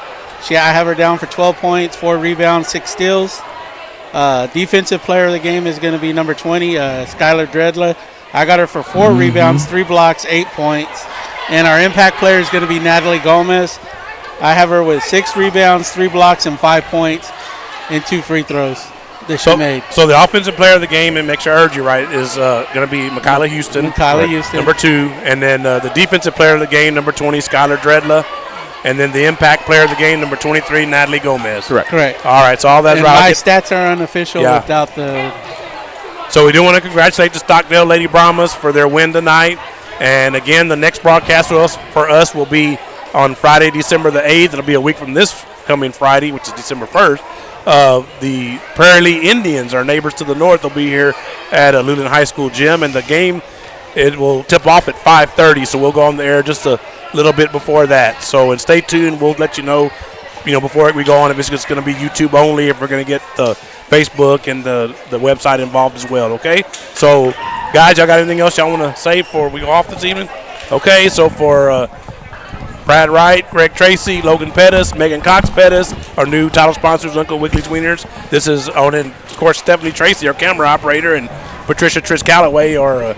I have her down for 12 points, 4 rebounds, 6 steals. Defensive player of the game is going to be number 20, Skylar Dredla. I got her for 4 rebounds, 3 blocks, 8 points. And our impact player is going to be Natalie Gomez. I have her with 6 rebounds, 3 blocks, and 5 points, and 2 free throws that she made. So the offensive player of the game, and make sure I heard you right, is going to be Michaela Houston. Number 2. And then the defensive player of the game, number 20, Skylar Dredla. And then the impact player of the game, number 23, Natalie Gomez. Correct. All right, so all that's right. My stats are unofficial without the... So we do want to congratulate the Stockdale Lady Brahmas for their win tonight. And again, the next broadcast for us will be on Friday, December the 8th. It'll be a week from this coming Friday, which is December 1st. The Prairie Lee Indians, our neighbors to the north, will be here at Luling High School gym. And the game, it will tip off at 5:30, so we'll go on the air just a little bit before that. So and stay tuned. We'll let you know before we go on if it's just going to be YouTube only, if we're going to get the Facebook and the website involved as well, okay? So, guys, y'all got anything else y'all want to say before we go off this evening? Okay, so for Brad Wright, Greg Tracy, Logan Pettis, Megan Cox Pettis, our new title sponsors, Uncle Wiggly's Wieners. This is, and of course, Stephanie Tracy, our camera operator, and Patricia Trish Calloway, our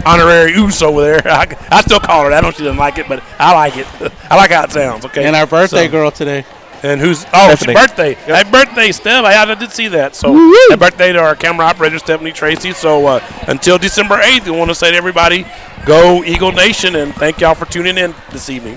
honorary Oos over there. I still call her that. I know she doesn't like it, but I like it. I like how it sounds, okay? And our birthday girl today. And it's your birthday. Yep. Happy birthday, Steph. I did see that. So happy birthday to our camera operator, Stephanie Tracy. So until December 8th, we want to say to everybody, go Eagle Nation, and thank y'all for tuning in this evening.